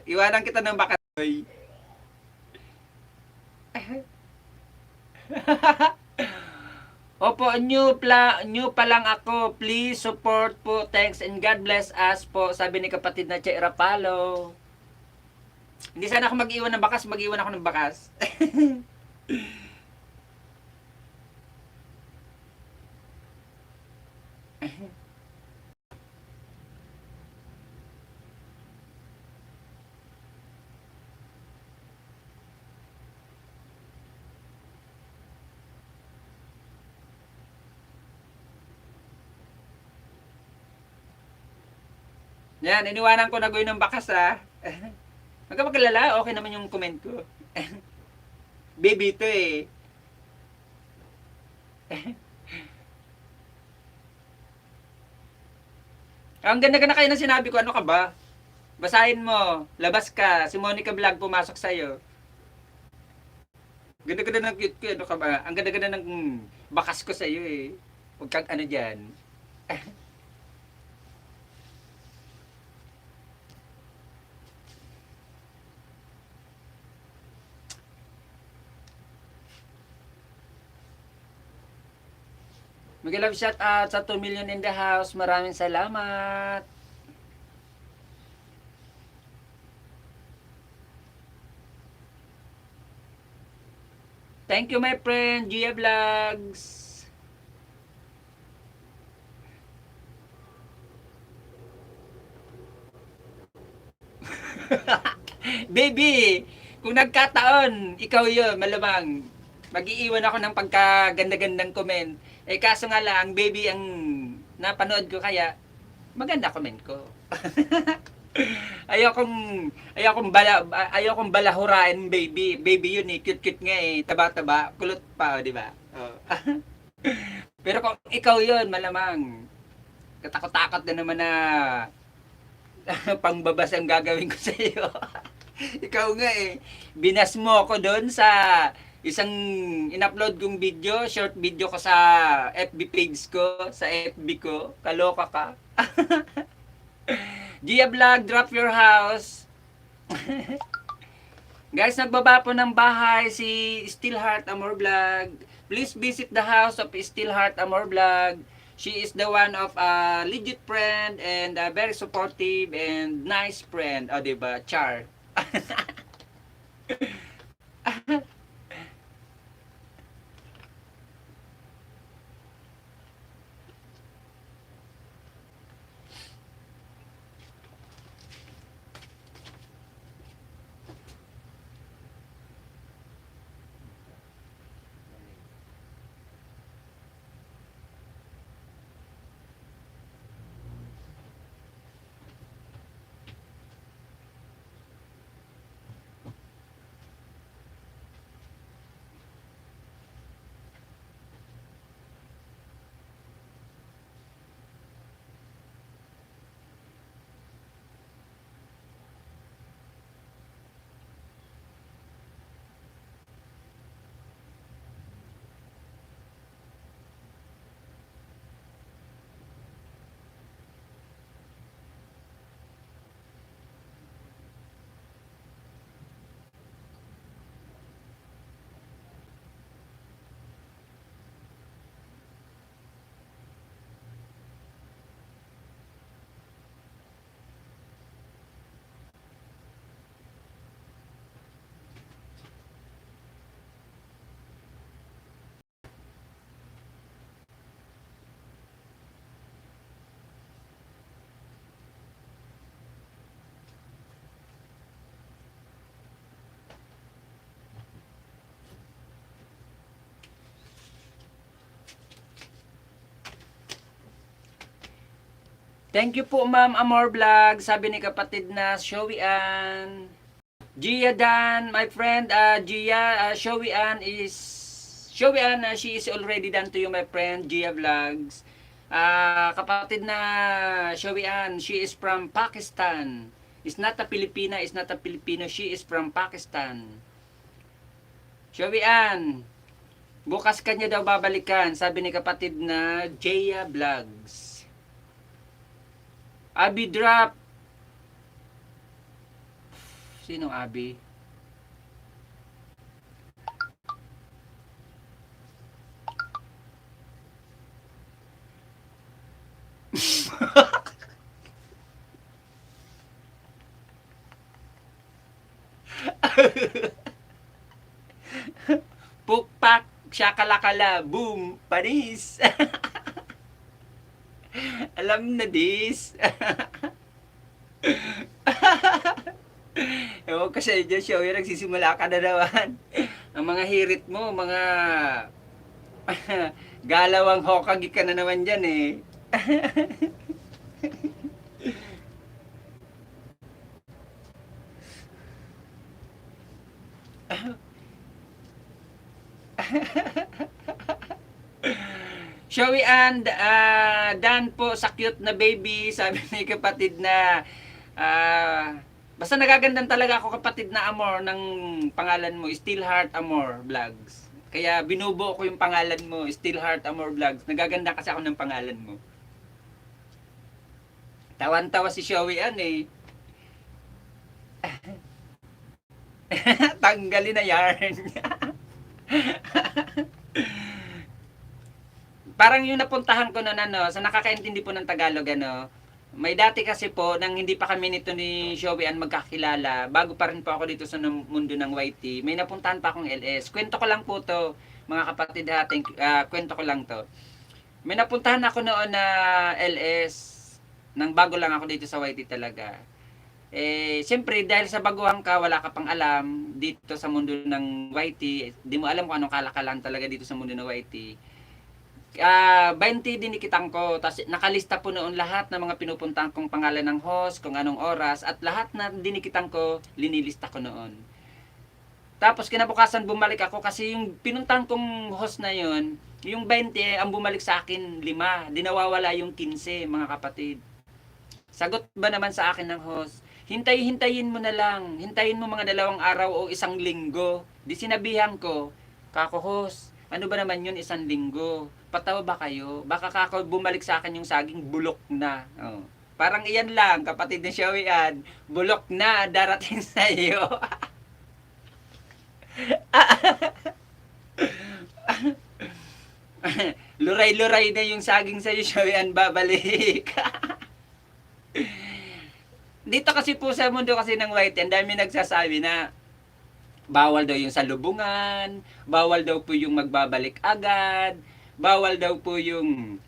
Iwanan kita ng bakatoy. Opo, new pa lang ako. Please support po. Thanks and God bless us po. Sabi ni kapatid na Che Rapalo. Hindi sana ako mag-iwan ng bakas. Mag-iwan ako ng bakas. Yan, iniwanan ko na gawin ng bakas, ha. Huwag ka magkalala, okay naman yung comment ko. Baby ito, eh. Ang ganda-ganda kayo ng sinabi ko, ano ka ba? Basahin mo, labas ka, si Monica Vlog pumasok sa'yo. Ganda-ganda ng cute ko, ano ka ba? Ang ganda-ganda ng bakas ko sa'yo, eh. Huwag kang ano dyan. Mag-love shout out sa 2 million in the house. Maraming salamat. Thank you, my friend, Gia Vlogs. Baby, kung nagkataon, ikaw yun, malamang. Mag-iiwan ako ng pagkaganda-gandang comment. Eh kaso nga lang, baby ang napanood ko kaya maganda comment ko. ayokong balahurain, baby. Baby yun eh, cute-cute nga eh, taba-taba, kulot pa, di ba? Oh. Pero kung ikaw yun, malamang katakot-takot na naman na pangbabas ang gagawin ko sa iyo. Ikaw nga eh, binas mo ako doon sa isang in-upload kong video, short video ko sa FB page ko, sa FB ko. Kaloka ka. Gia Vlog, drop your house. Guys, nagbaba po ng bahay si Steelheart Amor Vlog. Please visit the house of Steelheart Amor Vlog. She is the one of a legit friend and a very supportive and nice friend. O, diba? Char. Thank you po, Ma'am Amor Vlog. Sabi ni kapatid na Showy Ann. Gia Dan, my friend, Gia, Showy Ann, she is already done to you, my friend, Gia Vlogs. Kapatid na Showy Ann, she is from Pakistan. Is not a Filipina, is not a Filipino, she is from Pakistan. Showy Ann, bukas kanya daw babalikan, sabi ni kapatid na Gia Vlogs. Abi drop. Sinong Abi? Pukpak, syakalakala, boom, Paris. Alam na this. Ewan ko sa inyo, show yung nagsisimula ka na naman. Ang mga hirit mo, mga galawang Hokage ka na naman dyan eh. Showy and Dan po sa cute na baby, sabi ni kapatid na basta nagagandan talaga ako kapatid na Amor ng pangalan mo, Steelheart Amor Vlogs. Kaya binubuo ko yung pangalan mo, Steelheart Amor Vlogs. Nagaganda kasi ako ng pangalan mo. Tawan-tawa si Showy Ann eh. Tanggalin na yarn. Parang yung napuntahan ko noon ano, sa nakakaintindi po ng Tagalog ano, may dati kasi po nang hindi pa kami nito ni Showy Ann magkakilala, bago pa rin po ako dito sa mundo ng YT, may napuntahan pa akong LS. Kwento ko lang po to, mga kapatid ha, kwento ko lang to. May napuntahan ako noon na LS nang bago lang ako dito sa YT talaga. Eh, siyempre dahil sa baguhan ka, wala ka pang alam dito sa mundo ng YT, di mo alam kung anong kalakalan talaga dito sa mundo ng YT. 20 dinikitan ko, tapos nakalista po noon lahat ng mga pinupuntahan kong pangalan ng host, kung anong oras, at lahat na dinikitan ko, linilista ko noon. Tapos kinabukasan bumalik ako kasi yung pinuntahan kong host na yon, yung 20 ang bumalik sa akin 5, di nawawala yung 15 mga kapatid. Sagot ba naman sa akin ng host, hintayin mo na lang, hintayin mo mga 2 araw o 1 linggo. Di sinabihan ko, kako host, ano ba naman yun 1 linggo? Patawa ba kayo? Baka kako bumalik sa akin yung saging bulok na. Oh. Parang iyan lang, kapatid ni Showian. Bulok na darating sa iyo. Luray-luray na yung saging sa iyo, Showian, babalik. Dito kasi po sa mundo kasi ng white, ang dami nagsasabi na bawal daw yung salubungan, bawal daw po yung magbabalik agad, bawal daw po yung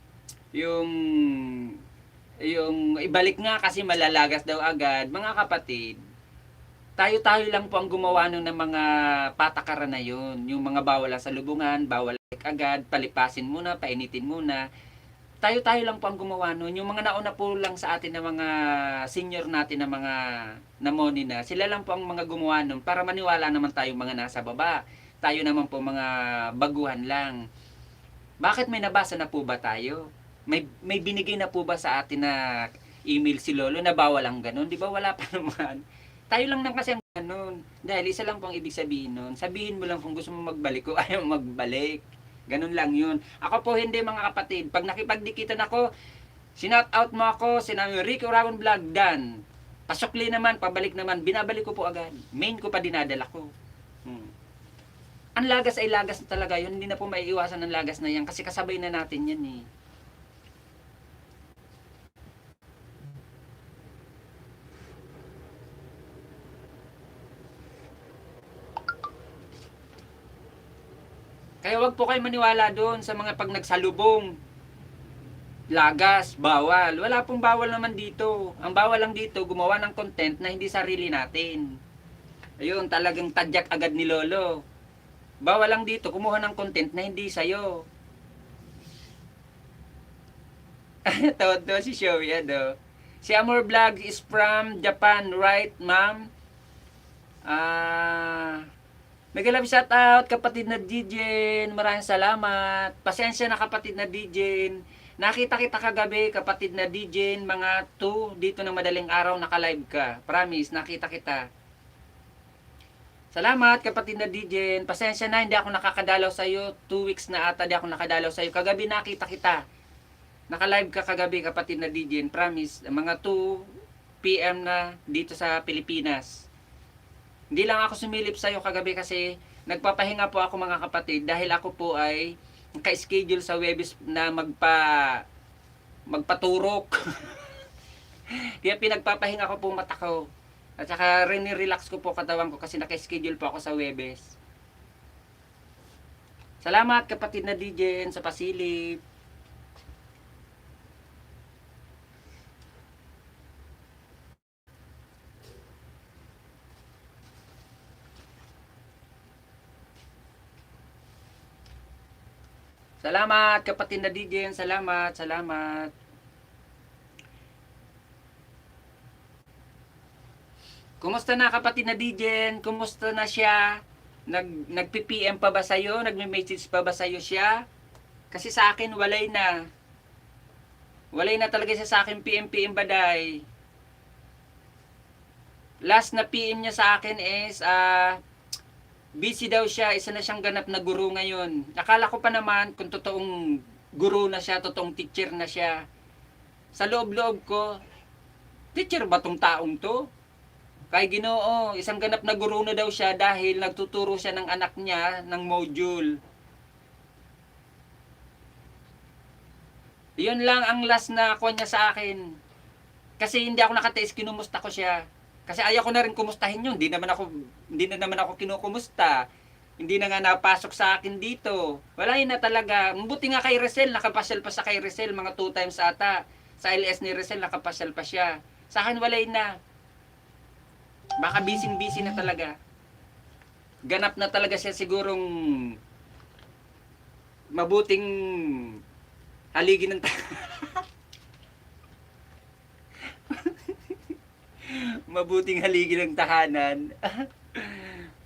yung ibalik nga kasi malalagas daw agad. Mga kapatid, tayo-tayo lang po ang gumawa nun ng mga patakaran na yun. Yung mga bawal ang salubungan, bawal agad, palipasin muna, painitin muna. Tayo-tayo lang po ang gumawa nun. Yung mga nauna po lang sa atin na mga senior natin na mga namoni na, sila lang po ang mga gumawa nun para maniwala naman tayo mga nasa baba. Tayo naman po mga baguhan lang. Bakit may nabasa na po ba tayo? May binigay na po ba sa atin na email si Lolo na bawal ang ganun? Di ba wala pa naman? Tayo lang nang kasi ang ganun. Dahil isa lang po ang ibig sabihin nun. Sabihin mo lang kung gusto mo magbalik o ayaw magbalik. Ganun lang yun. Ako po hindi mga kapatid. Pag nakipagdikitan ako, sinout out mo ako, sinabi Ricky Oragon Vlog, done. Pasukli naman, pabalik naman, binabalik ko po agad. Main ko pa dinadala ko. Ang lagas ay lagas na talaga yun. Hindi na po maiiwasan ng lagas na yan kasi kasabay na natin yan eh. Kaya wag po kayo maniwala doon sa mga pag nagsalubong. Lagas, bawal. Wala pong bawal naman dito. Ang bawal lang dito, gumawa ng content na hindi sarili natin. Ayun, talagang tadyak agad ni Lolo. Bawal lang dito, kumuha ng content na hindi sa'yo. Tawad to si Showy, ano? Si Amor Vlog is from Japan, right, ma'am? Nag-love shout out kapatid na Dijen. Maraming salamat. Pasensya na kapatid na Dijen. Nakita kita kagabi kapatid na Dijen, mga 2 dito ng madaling araw naka-live ka. Promise, nakita kita. Salamat kapatid na Dijen. Pasensya na hindi ako nakakadalaw sa iyo. 2 weeks na ata di ako nakadalaw sa iyo. Kagabi nakita kita. Naka-live ka kagabi kapatid na Dijen. Promise, mga 2 PM na dito sa Pilipinas. Hindi lang ako sumilip sa iyo kagabi kasi nagpapahinga po ako mga kapatid dahil ako po ay ka-schedule sa Webis na magpaturok. Kaya pinagpapahinga ko po mata ko. At saka rini-relax ko po katawan ko kasi naka-schedule po ako sa Webis. Salamat kapatid na Dijen sa pasilip. Salamat kapatid na Dijen, salamat, salamat. Kumusta na kapatid na Dijen? Kumusta na siya? Nagpi-PM pa ba sa'yo? Nagme-message pa ba sa'yo siya? Kasi sa akin walay na. Walay na talaga siya sa akin PM baday. Last na PM niya sa akin is busy daw siya, isa na siyang ganap na guro ngayon. Akala ko pa naman kung totoong guro na siya, totoong teacher na siya. Sa loob-loob ko, teacher ba tong taong to? Kay Ginoo, isang ganap na guro na daw siya dahil nagtuturo siya ng anak niya ng module. Yun lang ang last na kuha niya sa akin. Kasi hindi ako nakatiis, kinumusta ko siya. Kasi ayaw ko na rin kumustahin yun. Hindi na naman ako kinukumusta. Hindi na nga napasok sa akin dito. Wala yun na talaga. Mabuti nga kay Rizal, nakapasyal pa sa kay Rizal. Mga 2 times ata. Sa LS ni Rizal, nakapasyal pa siya. Sa akin, wala yun na. Baka busy na talaga. Ganap na talaga siya sigurong mabuting haligi ng mabuting haligi ng tahanan.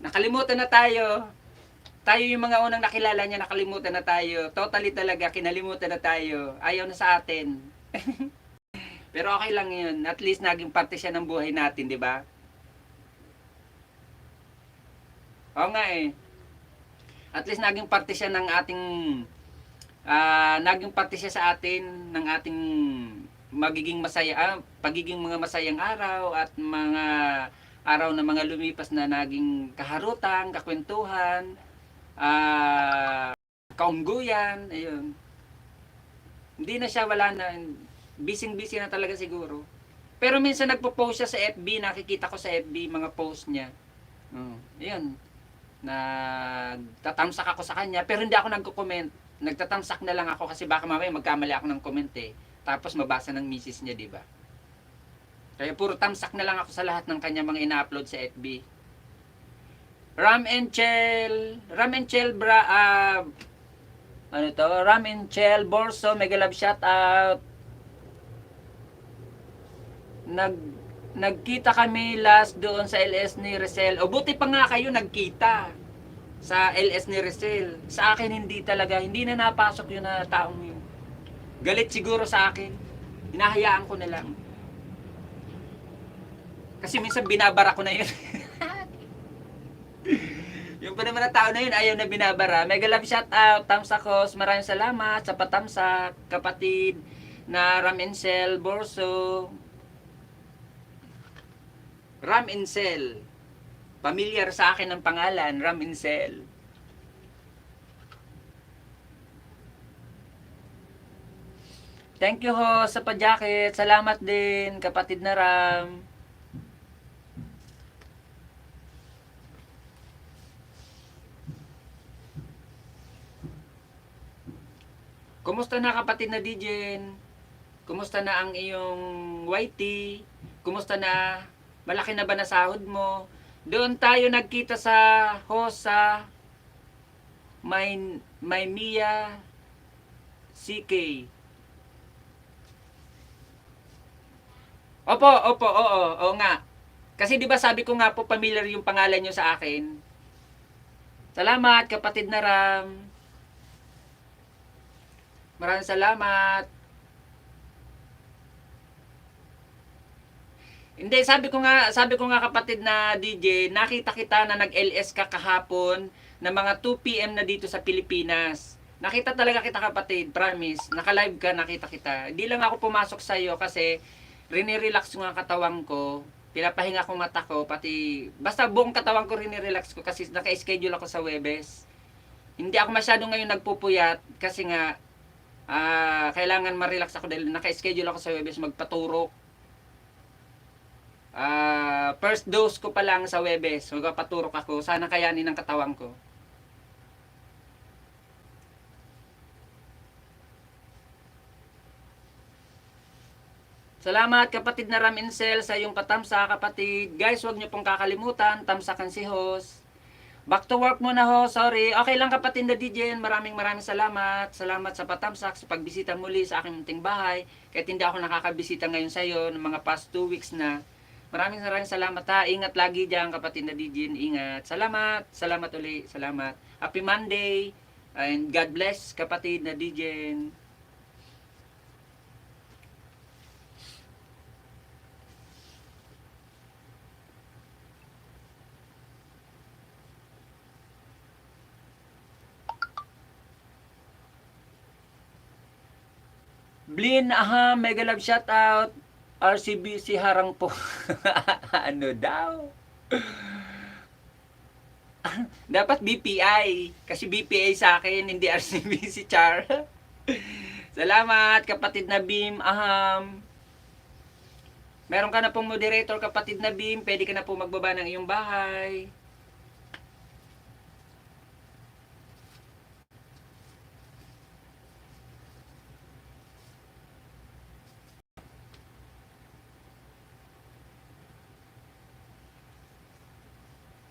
Nakalimutan na tayo. Tayo yung mga unang nakilala niya, nakalimutan na tayo. Totally talaga, kinalimutan na tayo. Ayaw na sa atin. Pero okay lang yun. At least naging parte siya ng buhay natin, di ba? Oo nga eh. At least naging parte siya ng ating naging parte siya sa atin ng ating pagiging mga masayang araw at mga araw na mga lumipas na naging kaharutan, kakwentuhan, kaungguyan, ayun. Hindi na siya, wala na, busy na talaga siguro. Pero minsan nagpo-post siya sa FB, nakikita ko sa FB mga post niya. Ayun. Nagtatamsak ako sa kanya, pero hindi ako nagko-comment. Nagtatamsak na lang ako kasi baka mamaya magkamali ako ng comment eh. Tapos mabasa ng misis niya, di ba? Kaya puro tamsak na lang ako sa lahat ng kanya mga ina-upload sa FB. Ram and Chel ano to? Ram and Chel Borso, mega love shout out. Nagkita kami last doon sa LS ni Rizal. O buti pa nga kayo nagkita sa LS ni Rizal. Sa akin hindi talaga, hindi na napasok yun na taong yun. Galit siguro sa akin. Hinahayaan ko na lang. Kasi minsan binabara ko na yun. Yung pa naman na tao na yun, ayaw na binabara. Mega love shout out, Tamsakos. Maraming salamat sa patamsak, kapatid na Ramencel Borso. Ramencel. Pamilyar sa akin ang pangalan, Ramencel. Thank you ho sa pa-jacket. Salamat din, kapatid na Ram. Kumusta na kapatid na Dijen? Kumusta na ang iyong YT? Kumusta na? Malaki na ba na sahod mo? Doon tayo nagkita sa Hosa, may Mia, CK. Opo, oo nga. Kasi di ba sabi ko nga po familiar yung pangalan nyo sa akin. Salamat kapatid na Ram. Maraming salamat. Hindi, sabi ko nga kapatid na DJ, nakita kita na nag-LS ka kahapon na mga 2 PM na dito sa Pilipinas. Nakita talaga kita kapatid, promise. Naka-live ka, nakita kita. Hindi lang ako pumasok sa iyo kasi rinirelax ko nga katawan ko. Pinapahinga ko mata ko, pati basta buong katawan ko rinirelax ko kasi naka-schedule ako sa Webes. Hindi ako masyado ngayon nagpupuyat kasi nga kailangan ma-relax ako dahil naka-schedule ako sa Webes magpaturok. First dose ko pa lang sa Webes, magpapaturok ako. Sana kayanin ng katawan ko. Salamat kapatid na Ramencel sa iyong patamsa kapatid. Guys, huwag niyo pong kakalimutan, tamsakan si host. Back to work muna ho, sorry. Okay lang kapatid na DJ, maraming salamat. Salamat sa patamsak, sa pagbisita muli sa aking munting bahay. Kahit hindi ako nakakabisita ngayon sa iyo ng mga past 2 weeks na. Maraming salamat ha. Ingat lagi dyan kapatid na DJ, ingat. Salamat uli, salamat. Happy Monday and God bless kapatid na DJ. Blin, mega love shout out. RCBC harang po. Ano daw? Dapat BPI. Kasi BPI sa akin, hindi RCBC char. Salamat, kapatid na Bim. Meron ka na pong moderator, kapatid na Bim. Pwede ka na po magbaba ng iyong bahay.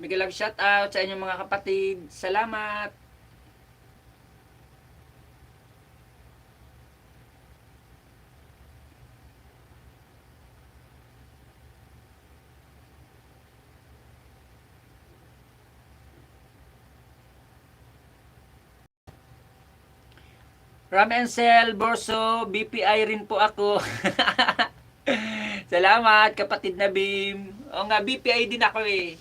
Mega love shout out sa inyong mga kapatid. Salamat. Ramencel Borso, BPI rin po ako. Salamat kapatid na Bim. O nga, BPI din ako eh.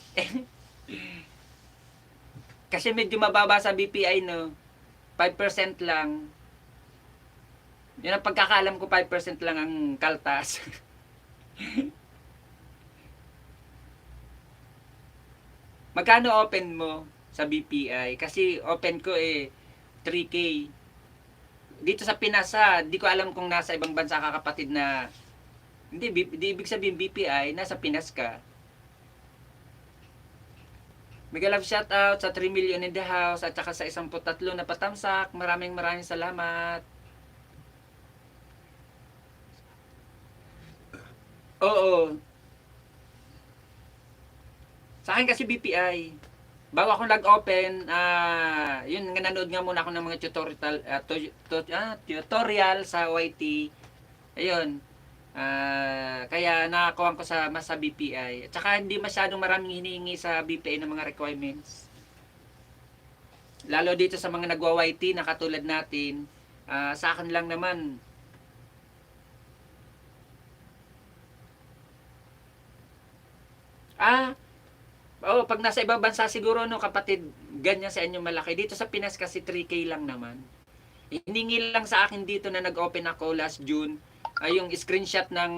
Kasi medyo mababa sa BPI no. 5% lang. Yun ang pagkakaalam ko, 5% lang ang kaltas. Magkano open mo sa BPI? Kasi open ko 3K. Dito sa Pinas di ko alam kung nasa ibang bansa ka kapatid na hindi, di ibig sabihin BPI, nasa Pinas ka. Mega love shout out sa 3 million in the house at saka sa 13 na patamsak. Maraming salamat. Oo. Sa akin kasi BPI. Bago ako nag-open, yun nga nanood nga muna ako ng mga tutorial sa YT. Ayun. Kaya nakakuha ko mas sa BPI. At saka hindi masyadong maraming hinihingi sa BPI ng mga requirements. Lalo dito sa mga nagwa-YT na katulad natin, sa akin lang naman, pag nasa ibang bansa siguro no kapatid, ganyan sa inyo malaki. Dito sa Pinas kasi 3K lang naman. Hiningi lang sa akin dito na nag-open ako last June, yung screenshot ng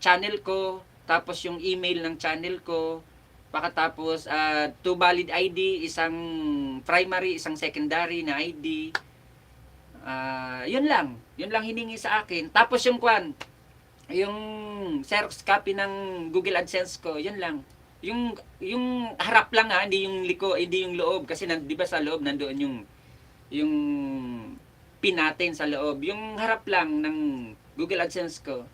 channel ko, tapos yung email ng channel ko, pakatapos 2 valid ID, isang primary, isang secondary na ID. Yun lang. Yun lang hiningi sa akin. Tapos yung Xerox copy ng Google AdSense ko, yun lang. Yung harap lang hindi yung hindi yung loob kasi 'di ba sa loob nandoon yung pin natin sa loob. Yung harap lang ng Google AdSense ko,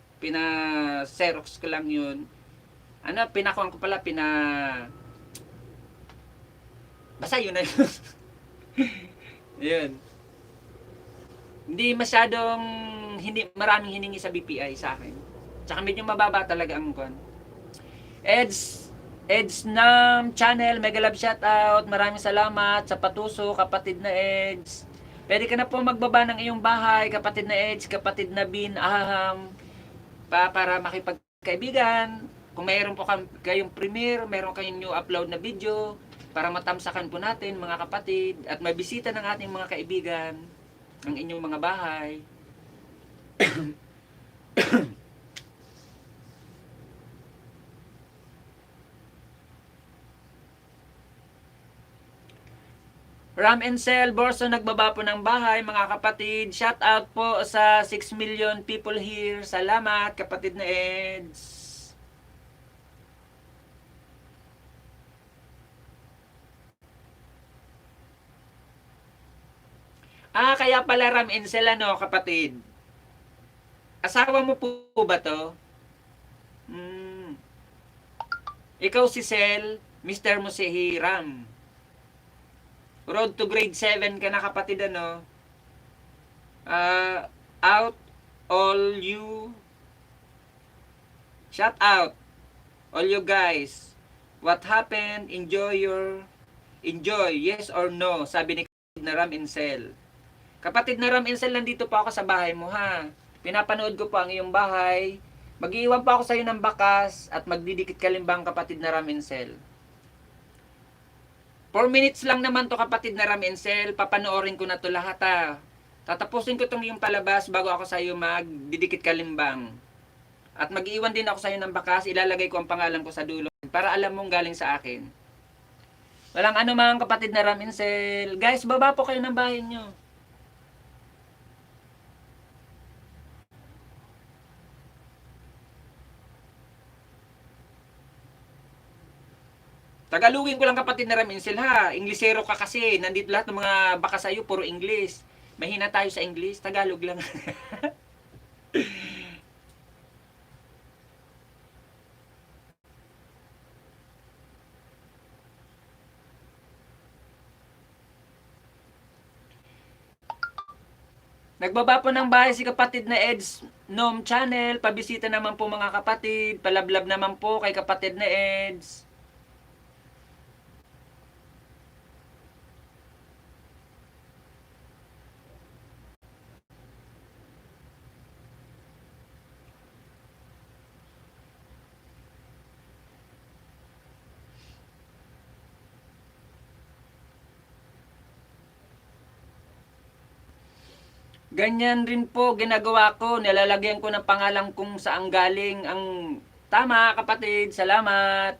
Xerox ko lang yun. Pinakuan ko pala, basta yun na yun. Yun. Hindi masyadong, maraming hiningi sa BPI sa akin. Tsaka medyo mababa talaga ang kwan. Eds ng channel, mega love shoutout. Maraming salamat sa patuso, kapatid na Eds. Pwede ka na po magbaba ng iyong bahay, kapatid na Eds, kapatid na Bin, para makipagkaibigan. Kung mayroon po kayong premiere, mayroon kayong new upload na video, para matamsakan po natin mga kapatid, at mabisita ng ating mga kaibigan ang inyong mga bahay. Ram and Cell, Borso nagbaba po ng bahay mga kapatid. Shout out po sa 6 million people here. Salamat kapatid na Eds. Kaya pala Ram and Cell kapatid. Asawa mo po ba to? Ikaw si Cell, Mr. mo si Hiram. Road to grade 7 ka na kapatid out all you, shout out all you guys, what happened, enjoy, yes or no, sabi ni kapatid na Ram Incel. Kapatid na Ram Incel, nandito po ako sa bahay mo pinapanood ko po ang iyong bahay, mag-iwan po ako sa iyo ng bakas at magdidikit kalimbang kapatid na Ram Incel. 4 minutes lang naman to kapatid na Ram Incel, papanoorin ko na to lahat Tatapusin ko itong yung palabas bago ako sa iyo magdidikit kalimbang. At mag-iwan din ako sa iyo ng bakas, ilalagay ko ang pangalan ko sa dulo para alam mong galing sa akin. Walang mga kapatid na Ram Incel. Guys, baba po kayo ng bahay nyo. Tagalogin ko lang kapatid na Ram Incel Inglesero ka kasi. Nandito lahat ng mga baka sa'yo, puro English. Mahina tayo sa English. Tagalog lang. Nagbaba po ng bahay si kapatid na Eds Nom Channel. Pabisita naman po mga kapatid. Palablab naman po kay kapatid na Eds. Ganyan rin po ginagawa ko. Nilalagyan ko ng pangalan kung saan galing ang tama, kapatid. Salamat.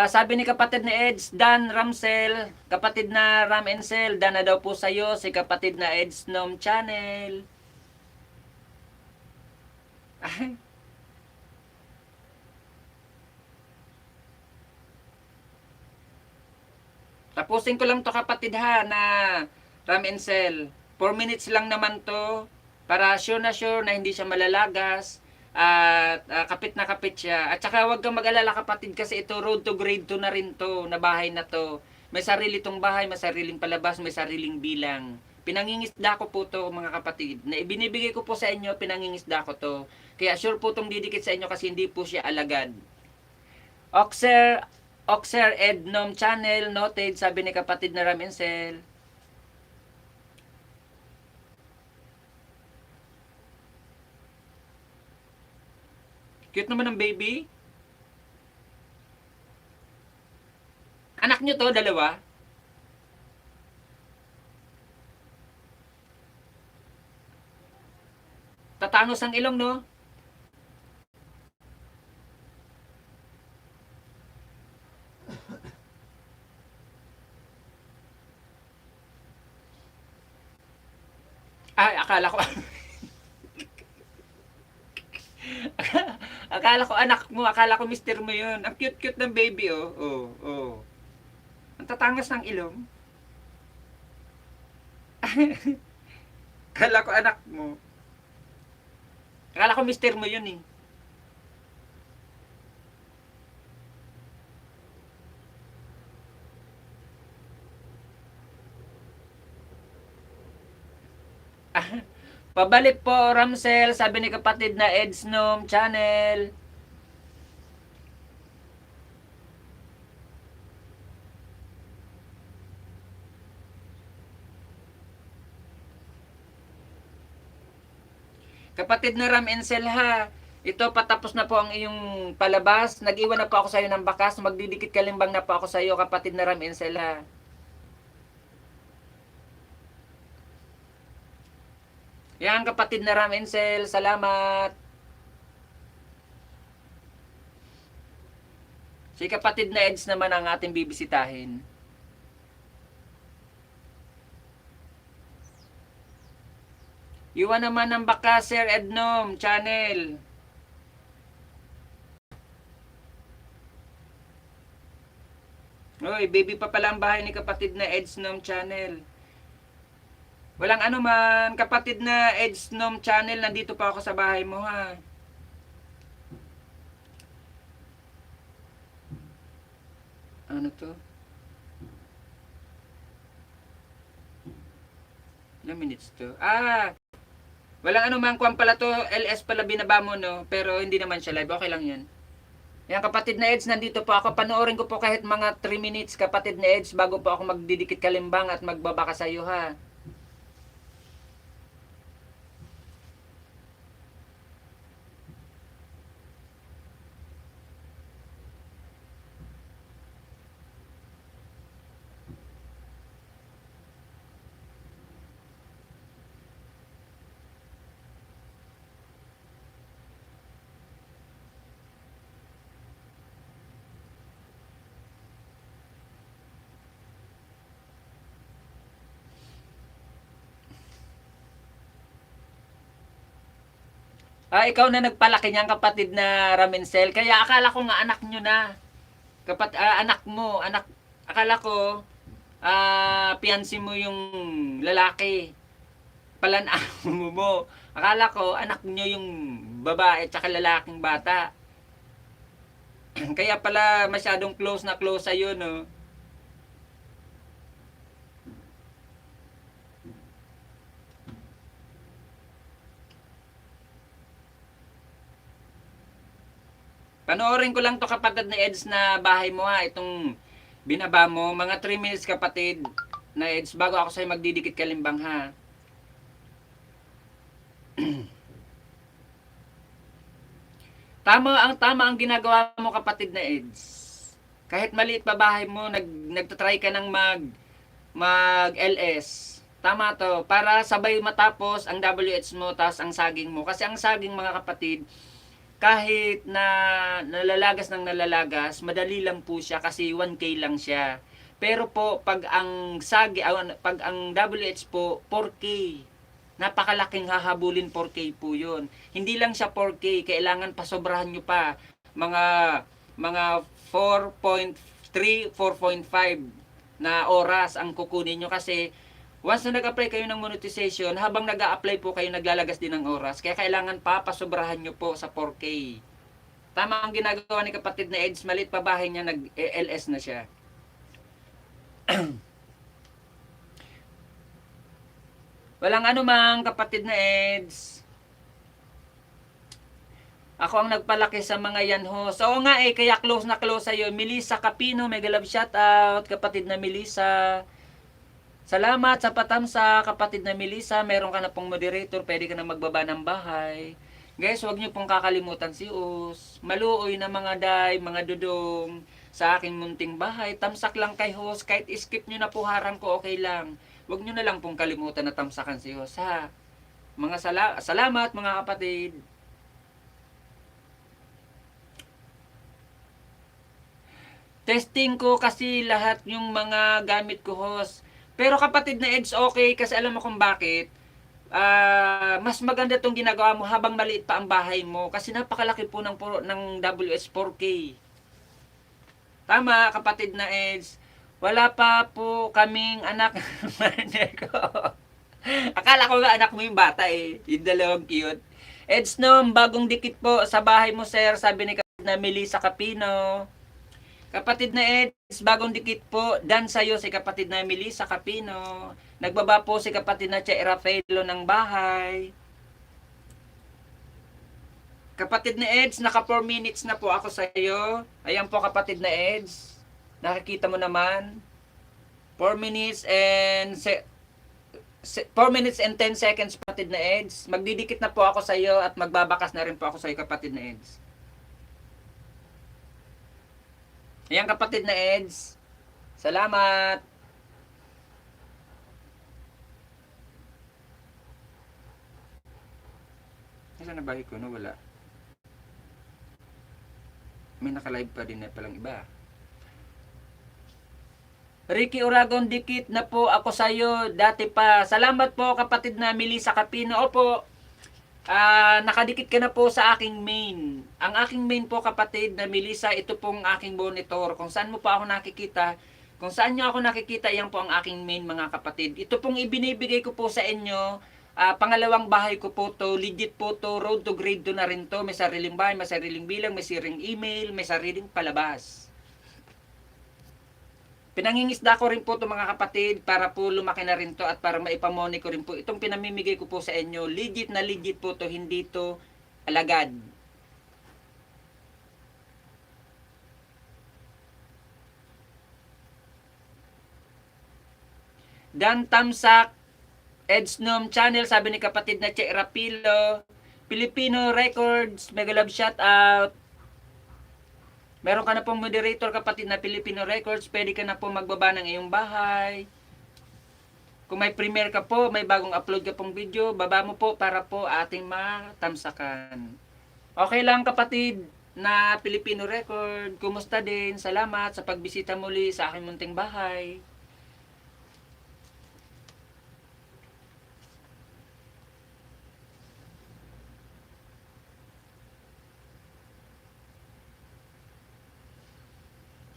Sabi ni kapatid ni Eds, Dan Ramsel, kapatid na Ram Encel, Dan na daw po sa'yo, si kapatid na Eds Nom Channel. Ay, tapusin ko lang to kapatid ha, na Ram Encel. 4 minutes lang naman to, para sure na hindi siya malalagas. At kapit na kapit siya. At saka huwag kang mag-alala kapatid, kasi ito road to grade 2 na rin to, na bahay na to. May sarili tong bahay, may sariling palabas, may sariling bilang. Pinangingisda ko po to mga kapatid. Na ibinibigay ko po sa inyo, pinangingisda ko to. Kaya sure po tong didikit sa inyo kasi hindi po siya alagad. Oxer, Oxer Ednom Channel, noted, sabi ni kapatid na Ram Encel. Cute naman ng baby. Anak nyo to, dalawa? Tatangos ang ilong, no? Ay, akala ko... akala ko anak mo, akala ko mister mo yun. Ang cute-cute ng baby, oh. Oh, oh. Ang tatangas ng ilong. Akala ko anak mo. Akala ko mister mo yun, eh. Pabalik po, Ramsel, sabi ni kapatid na Eds Nom Channel. Kapatid na Ram Encel ha, ito patapos na po ang iyong palabas. Nag-iwan na po ako sa iyo ng bakas. Magdidikit kalimbang na po ako sa iyo, kapatid na Ram Encel ha. Yan kapatid na Ram Encel, salamat. Si kapatid na Eds naman ang ating bibisitahin. Iwan naman ng baka, Sir Ednom Channel. Uy, baby pa pala ang bahay ni kapatid na Edsnom Channel. Walang ano man, kapatid na Edsnom Channel, nandito pa ako sa bahay mo ha. Ano to? Ilang minutes to? Walang ano man, kuwan pala to, LS pala binaba mo, no? Pero hindi naman siya live, okay lang yan. Yan kapatid na Eds, nandito po ako. Panoorin ko po kahit mga 3 minutes kapatid na Eds bago po ako magdidikit kalimbang at magbabaka sa iyo ha. Ikaw na nagpalaki niyan kapatid na Ramensel. Kaya akala ko nga anak nyo na. Anak mo, akala ko fiancé mo yung lalaki. Pala na mo. Akala ko anak nyo yung babae at saka lalaking bata. Kaya pala masyadong close na close sa'yo, no? Panoorin ko lang to kapatid na Eds na bahay mo ha. Itong binaba mo. Mga 3 minutes kapatid na Eds bago ako sa'yo magdidikit kalimbang ha. Tama ang ginagawa mo kapatid na Eds. Kahit maliit pa bahay mo, nagtatry ka ng mag LS. Tama to. Para sabay matapos ang WH mo, tapos ang saging mo. Kasi ang saging, mga kapatid, kahit na nalalagas ng nalalagas, madali lang po siya kasi 1K lang siya. Pero po, pag ang WH po, 4K. Napakalaking hahabulin 4K po yun. Hindi lang siya 4K, kailangan pasobrahan nyo pa. Mga, mga 4.3, 4.5 na oras ang kukunin nyo kasi once na nag-apply kayo ng monetization, habang nag-a-apply po kayo, naglalagas din ng oras. Kaya kailangan pa pasobrahan nyo po sa 4K. Tama ang ginagawa ni kapatid na Eds, maliit pa bahay niya, nag-LS na siya. Walang anumang kapatid na Eds. Ako ang nagpalaki sa mga yan host. Oo nga kaya close na close sa'yo. Melissa Capino, mega love shoutout, kapatid na Melissa. Salamat sa patamsa, kapatid na Melissa. Meron ka na pong moderator, pwede ka na magbaba ng bahay. Guys, huwag niyo pong kakalimutan si Us. Maluoy na mga day, mga dudong sa aking munting bahay. Tamsak lang kay host. Kahit skip niyo na po harang ko, okay lang. Huwag niyo na lang pong kalimutan na tamsakan si host, ha. Mga salamat, mga kapatid. Testing ko kasi lahat yung mga gamit ko, host. Pero kapatid na Eds, okay, kasi alam mo kung bakit. Mas maganda tong ginagawa mo habang maliit pa ang bahay mo. Kasi napakalaki po ng WS 4K. Tama, kapatid na Eds. Wala pa po kaming anak. Akala ko nga anak mo yung bata Yung dalawang cute. Eds, no, bagong dikit po sa bahay mo, sir. Sabi ni kapatid na Melissa Capino. Kapatid na Eds, bagong dikit po. Dan sa'yo si kapatid na Melissa Capino. Nagbaba po si kapatid na Che Rafaelo ng bahay. Kapatid na Eds, naka 4 minutes na po ako sa'yo. Ayan po kapatid na Eds. Nakikita mo naman. 4 minutes and 4 minutes and 10 seconds kapatid na Eds. Magdidikit na po ako sa'yo at magbabakas na rin po ako sa'yo kapatid na Eds. Ayan kapatid na Eds. Salamat. Nasaan na bahay ko? No, wala. May naka-live pa din na palang iba. Ricky Oragon, dikit na po ako sa'yo. Dati pa. Salamat po kapatid na Melissa Capino. Opo. Nakadikit ka na po sa aking main. Ang aking main po kapatid na Melissa, ito pong aking monitor. Kung saan mo po ako nakikita, kung saan nyo ako nakikita, yan po ang aking main mga kapatid. Ito pong ibinibigay ko po sa inyo. Pangalawang bahay ko po to, legit po to, road to grade 2 na rin to. May sariling bahay, may sariling bilang, may sariling email, may sariling palabas. Pinangingisda ko rin po ito mga kapatid para po lumaki na rin to at para maipamoni ko rin po. Itong pinamimigay ko po sa inyo, legit na legit po to, hindi to alagad. Dan Tamsak, Edsnom Channel, sabi ni kapatid na Che Rapilo, Filipino Records, mega love shout out. Meron ka na pong moderator kapatid na Filipino Records, pwede ka na po magbaba ng iyong bahay. Kung may premiere ka po, may bagong upload ka pong video, baba mo po para po ating matamsakan. Okay lang kapatid na Filipino Record, kumusta din? Salamat sa pagbisita muli sa aking munting bahay.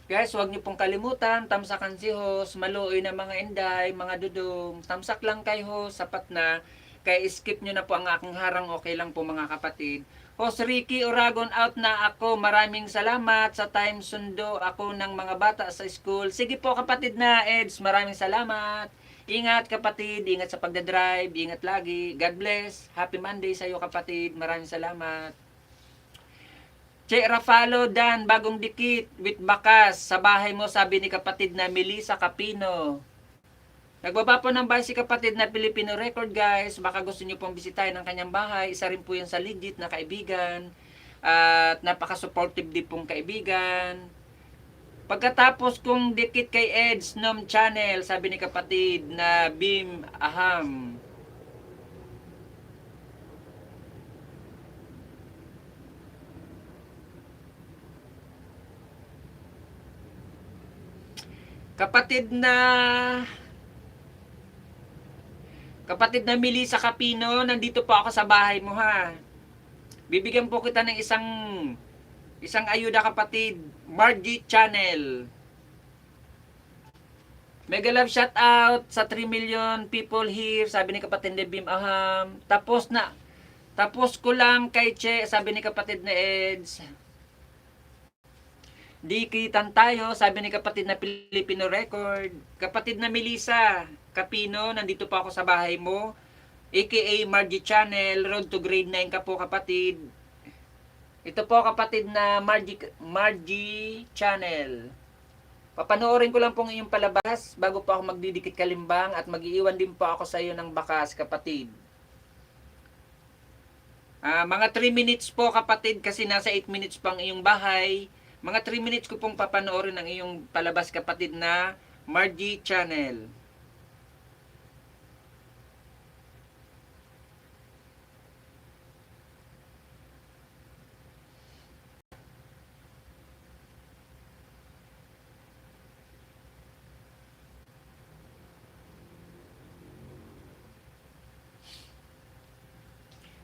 Guys, huwag niyo pong kalimutan, tamsakan si host, maluoy na mga inday, mga dudong, tamsak lang kay host, sapat na, kaya skip nyo na po ang aking harang, okay lang po mga kapatid. Host Ricky Oragon, out na ako, maraming salamat sa time sundo ako ng mga bata sa school. Sige po kapatid na Eds, maraming salamat. Ingat kapatid, ingat sa pagdadrive, ingat lagi, God bless, happy Monday sa iyo kapatid, maraming salamat. Che Rafalo Dan, bagong dikit with bakas sa bahay mo, sabi ni kapatid na Melissa Capino. Nagbaba po ng bahay si kapatid na Filipino Record guys. Baka gusto nyo pong bisitahin ang kanyang bahay. Isa rin po yan sa legit na kaibigan. At napaka-supportive din pong kaibigan. Pagkatapos kong dikit kay Ed's Nom Channel, sabi ni kapatid na Bim Aham. Kapatid na Melissa Capino, nandito po ako sa bahay mo ha. Bibigyan po kita ng isang ayuda kapatid, Margie Channel. Mega love shout out sa 3 million people here, sabi ni kapatid na Bim Aham. Tapos ko lang kay Che, sabi ni kapatid na Eds. Dikitan tayo, sabi ni kapatid na Filipino Record. Kapatid na Melissa Capino, nandito pa ako sa bahay mo. AKA Margie Channel, Road to Grade 9 ka po kapatid. Ito po kapatid na Margie Channel. Papanoorin ko lang pong iyong palabas bago po ako magdidikit kalimbang at mag-iiwan din po ako sa iyo ng bakas kapatid. Mga 3 minutes po kapatid kasi nasa 8 minutes pang iyong bahay. Mga 3 minutes ko pong papanoorin ang iyong palabas kapatid na Margie Channel.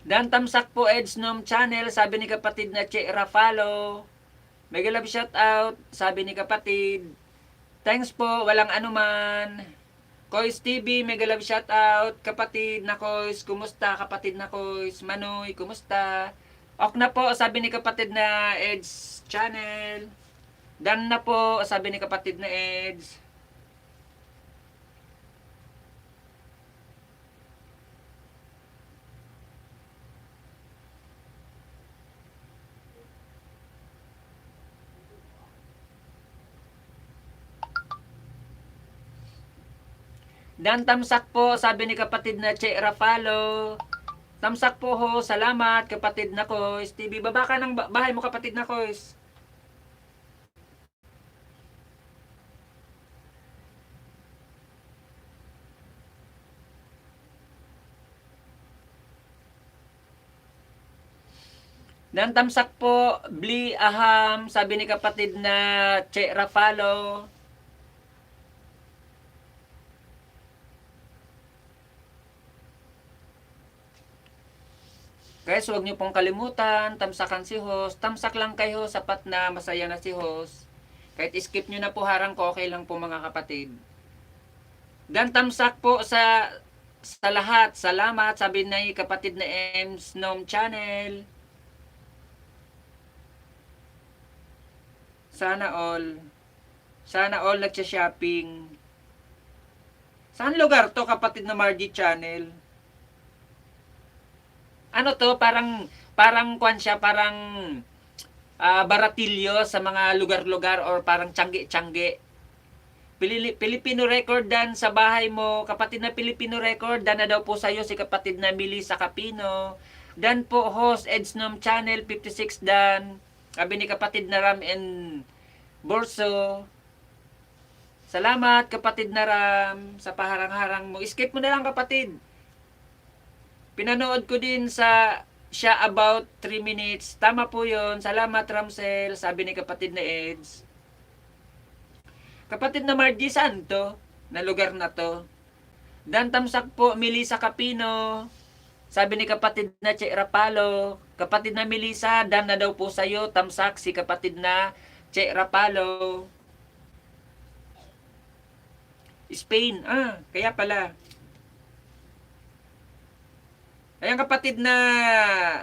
Dan tamsak po Ed's Nom Channel, sabi ni kapatid na Che Rafalo. Mega love shout out, sabi ni kapatid. Thanks po, walang anuman. Kois TV, mega love shout out. Kapatid na Kois, kumusta? Kapatid na Kois, Manoy, kumusta? Ok na po, sabi ni kapatid na Ed's Channel. Dan na po, sabi ni kapatid na Ed's. Dan tamsak po, sabi ni kapatid na Che Rafalo. Tamsak po ho, salamat kapatid na Kois TV. Baba ka ng bahay mo kapatid na Kois. Dan tamsak po, Bli Aham, sabi ni kapatid na Che Rafalo. Guys, huwag niyo pong kalimutan, tamsakan si host. Tamsak lang kayo, sapat na masaya na si host. Kahit skip niyo na po harang ko, okay lang po mga kapatid. Dan tamsak po sa lahat. Salamat, sabi na kapatid na Ems Nom Channel. Sana all nagsha-shopping. Saan lugar to kapatid na Margie Channel? Ano to, parang kwan siya, parang baratilyo sa mga lugar-lugar or parang tiyangge-tiyangge. Filipino Record dan sa bahay mo, kapatid na Filipino Record, dan na daw po sa'yo si kapatid na Melissa Capino. Dan po host Ed's Nom Channel 56 dan. Sabi ni kapatid na Ram and Borso. Salamat kapatid na Ram sa paharang-harang mo. Skip mo na lang kapatid. Pinanood ko din siya about 3 minutes. Tama po yun. Salamat Ramsel, sabi ni kapatid na Eds. Kapatid na Margie, saan to? Na lugar na to? Dan tamsak po, Melissa Capino. Sabi ni kapatid na Che Rapalo. Kapatid na Melissa, dan na daw po sa'yo. Tamsak si kapatid na Che Rapalo. Spain. Kaya pala. Ayan kapatid na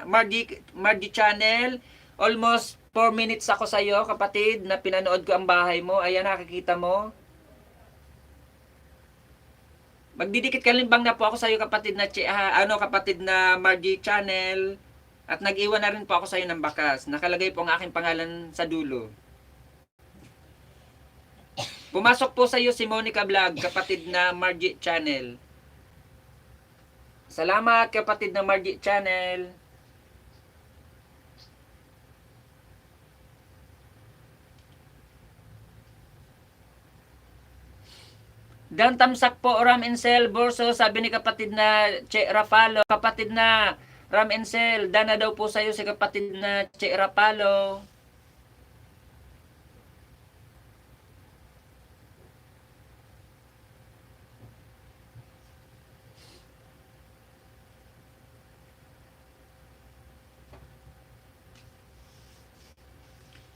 Margie Channel, almost 4 minutes ako sa iyo kapatid na pinanood ko ang bahay mo. Ayan nakikita mo. Magdidikit kalimbang na po ako sa iyo kapatid na kapatid na Margie Channel at nag-iwan na rin po ako sa iyo ng bakas. Nakalagay po ang aking pangalan sa dulo. Pumasok po sa iyo si Monica Vlog, kapatid na Margie Channel. Salamat kapatid na Margie Channel. Dan tamsak po Ram Encel Borso, sabi ni kapatid na Che Rapalo. Kapatid na Ram Encel, dana daw po sa'yo si kapatid na Che Rapalo.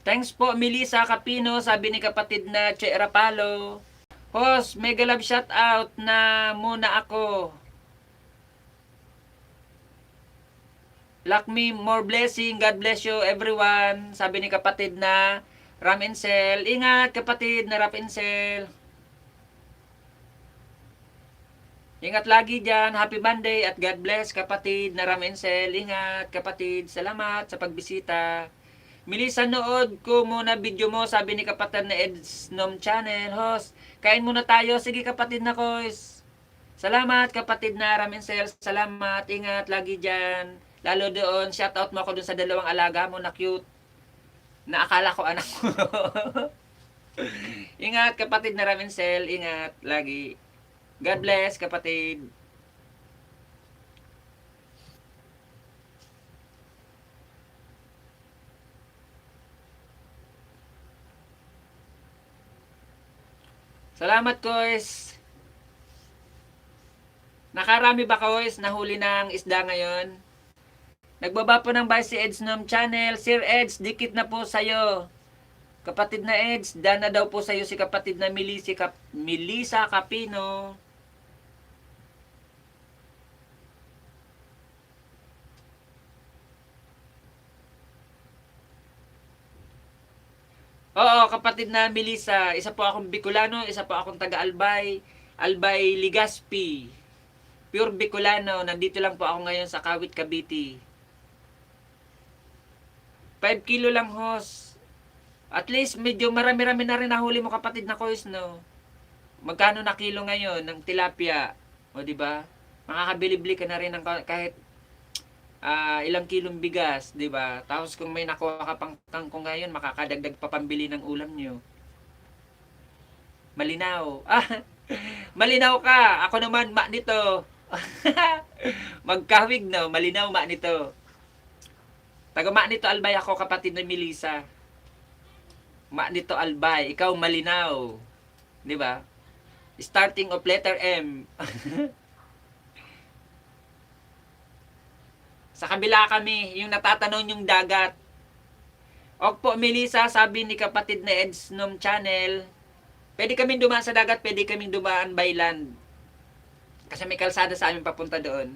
Thanks po Melissa Capino, sabi ni kapatid na Che Rapalo. Host, mega love shout out na muna ako. Luck me, more blessing. God bless you everyone. Sabi ni kapatid na Ram Encel. Ingat kapatid na Ram Encel. Ingat lagi dyan. Happy Monday at God bless kapatid na Ram Encel. Ingat kapatid. Salamat sa pagbisita. Melissa, nood ko muna video mo. Sabi ni kapatid na Ed's Nom Channel. Host, kain muna tayo. Sige kapatid na Kois. Salamat kapatid na Ram Encel. Salamat. Ingat lagi dyan. Lalo doon, shoutout mo ako doon sa dalawang alaga mo na cute. Na akala ko anak mo. Ingat kapatid na Ram Encel. Ingat lagi. God bless kapatid. Salamat Kois. Nakarami ba Kois nahuli ng isda ngayon? Nagbaba po ng buy si Eds Nom Channel. Sir Eds, dikit na po sa'yo. Kapatid na Eds, dana daw po sa'yo si kapatid na Melissa Capino. Oo, kapatid na Melissa. Isa po akong Bicolano, isa po akong taga-Albay. Albay Ligaspi. Pure Bicolano. Nandito lang po ako ngayon sa Kawit, Cavite. 5 kilo lang, host. At least medyo marami-rami na rin nahuli mo kapatid na Kois, no? Magkano na kilo ngayon ng tilapia? O di ba? Makakabili-bili ka na rin ng kahit ilang kilong bigas, di ba? Tapos kung may nakuha ka pang kangkong ngayon, makakadagdag pa pambili ng ulam nyo. Malinaw. Malinaw ka. Ako naman, ma nito. Magkawig, no? Malinaw, ma nito. Taga-ma nito Albay ako, kapatid na Melissa. Ma nito Albay. Ikaw, malinaw. Di ba? Starting of letter M. Sa kabila kami, yung natatanon yung dagat. Opo, Melissa, sabi ni kapatid na Ed's Nom Channel, pwede kaming dumaan sa dagat, pwede kaming dumaan by land. Kasi may kalsada sa amin papunta doon.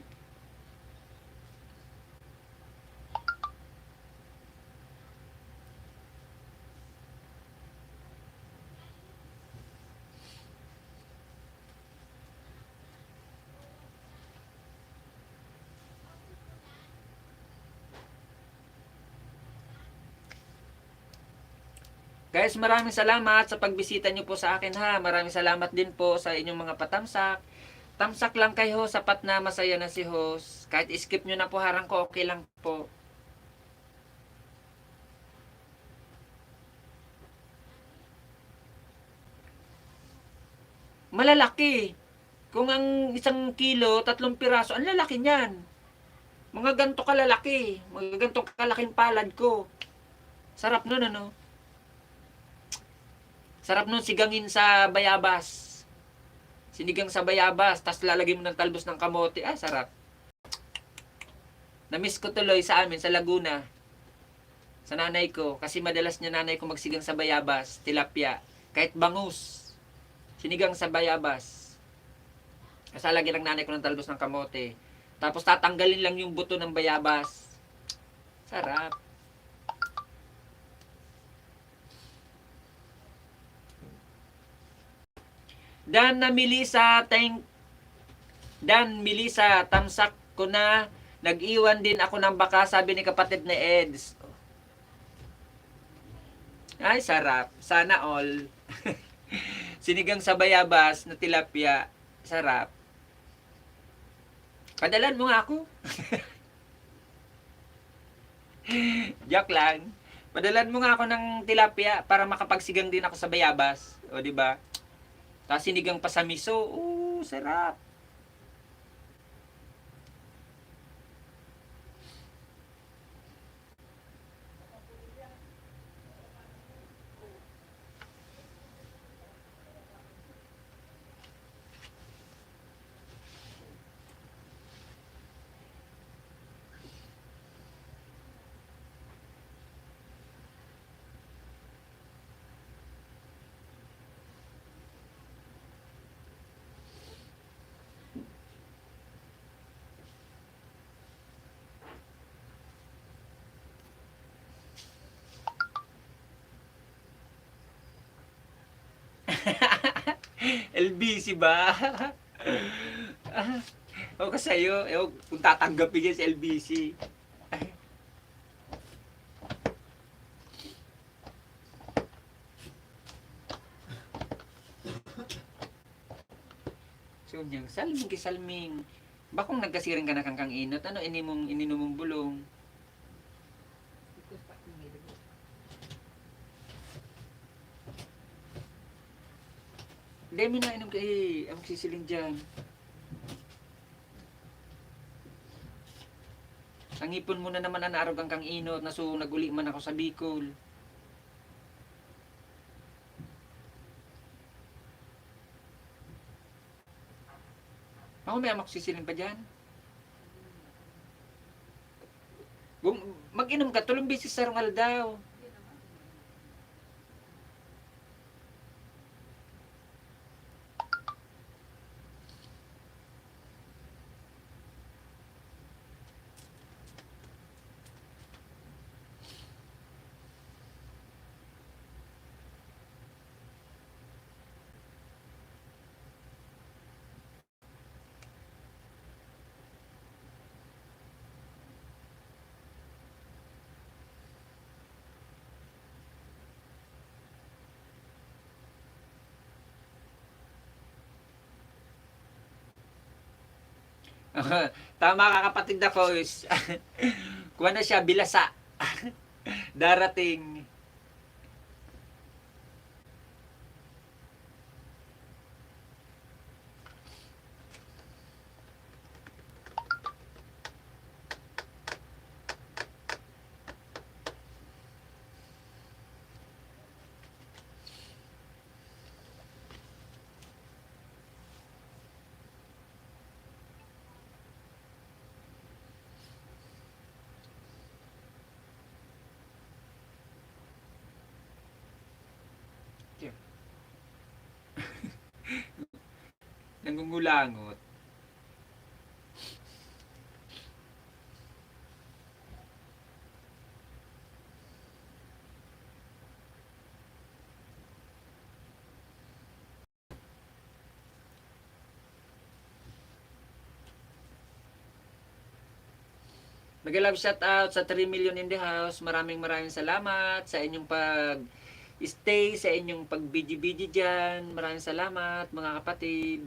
Guys, maraming salamat sa pagbisita nyo po sa akin ha. Maraming salamat din po sa inyong mga patamsak. Tamsak lang kay host, sapat na masaya na si host. Kahit skip nyo na po harang ko, okay lang po. Malalaki. Kung ang 1 kilo, 3 piraso, ang lalaki niyan. Mga ganto kalalaki. Mga ganto kalaking palad ko. Sarap nun, ano? Sarap nun sigangin sa bayabas. Sinigang sa bayabas, tas lalagay mo ng talbos ng kamote. Ah, sarap. Namiss ko tuloy sa amin, sa Laguna. Sa nanay ko. Kasi madalas niya nanay ko magsigang sa bayabas, tilapia. Kahit bangus. Sinigang sa bayabas. Kasalagay lang nanay ko ng talbos ng kamote. Tapos tatanggalin lang yung buto ng bayabas. Sarap. Dan Melissa, tamsak ko na. Nag-iwan din ako ng baka, sabi ni kapatid na Eds. Ay, sarap. Sana all. Sinigang sa bayabas na tilapia. Sarap. Padalan mo nga ako. Joke lang. Padalan mo nga ako ng tilapia para makapagsigang din ako sa bayabas. O, di ba? Tapos sinigang pa sa miso. Sarap. LBC ba? O kasi sa'yo, kung tatanggapin yan sa LBC. So, niyang salming kisalming. Bakong nagkasiring ka na kang inot? Ano ininom mong bulong? Hindi mo na inom ka ang sisiling dyan. Ang ipon mo na naman na naarugang kang inot na so naguli man ako sa Bicol. Ako may amak sisiling pa dyan. Mag-inom ka, tulong bisis sa rungal daw. Tama ka kapatid na Kois. Kuha na siya, bilasa. Darating. Nangungulangot. Mag-love shout out sa 3 million in the house. Maraming salamat sa inyong stay, sa inyong pag-bidi-bidi dyan. Maraming salamat mga kapatid.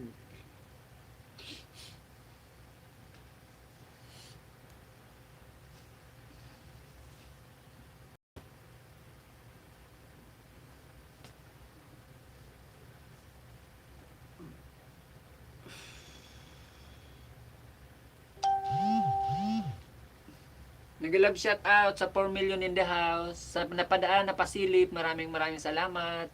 Nag-love shout out sa 4 million in the house. Sa napadaan, napasilip, maraming salamat.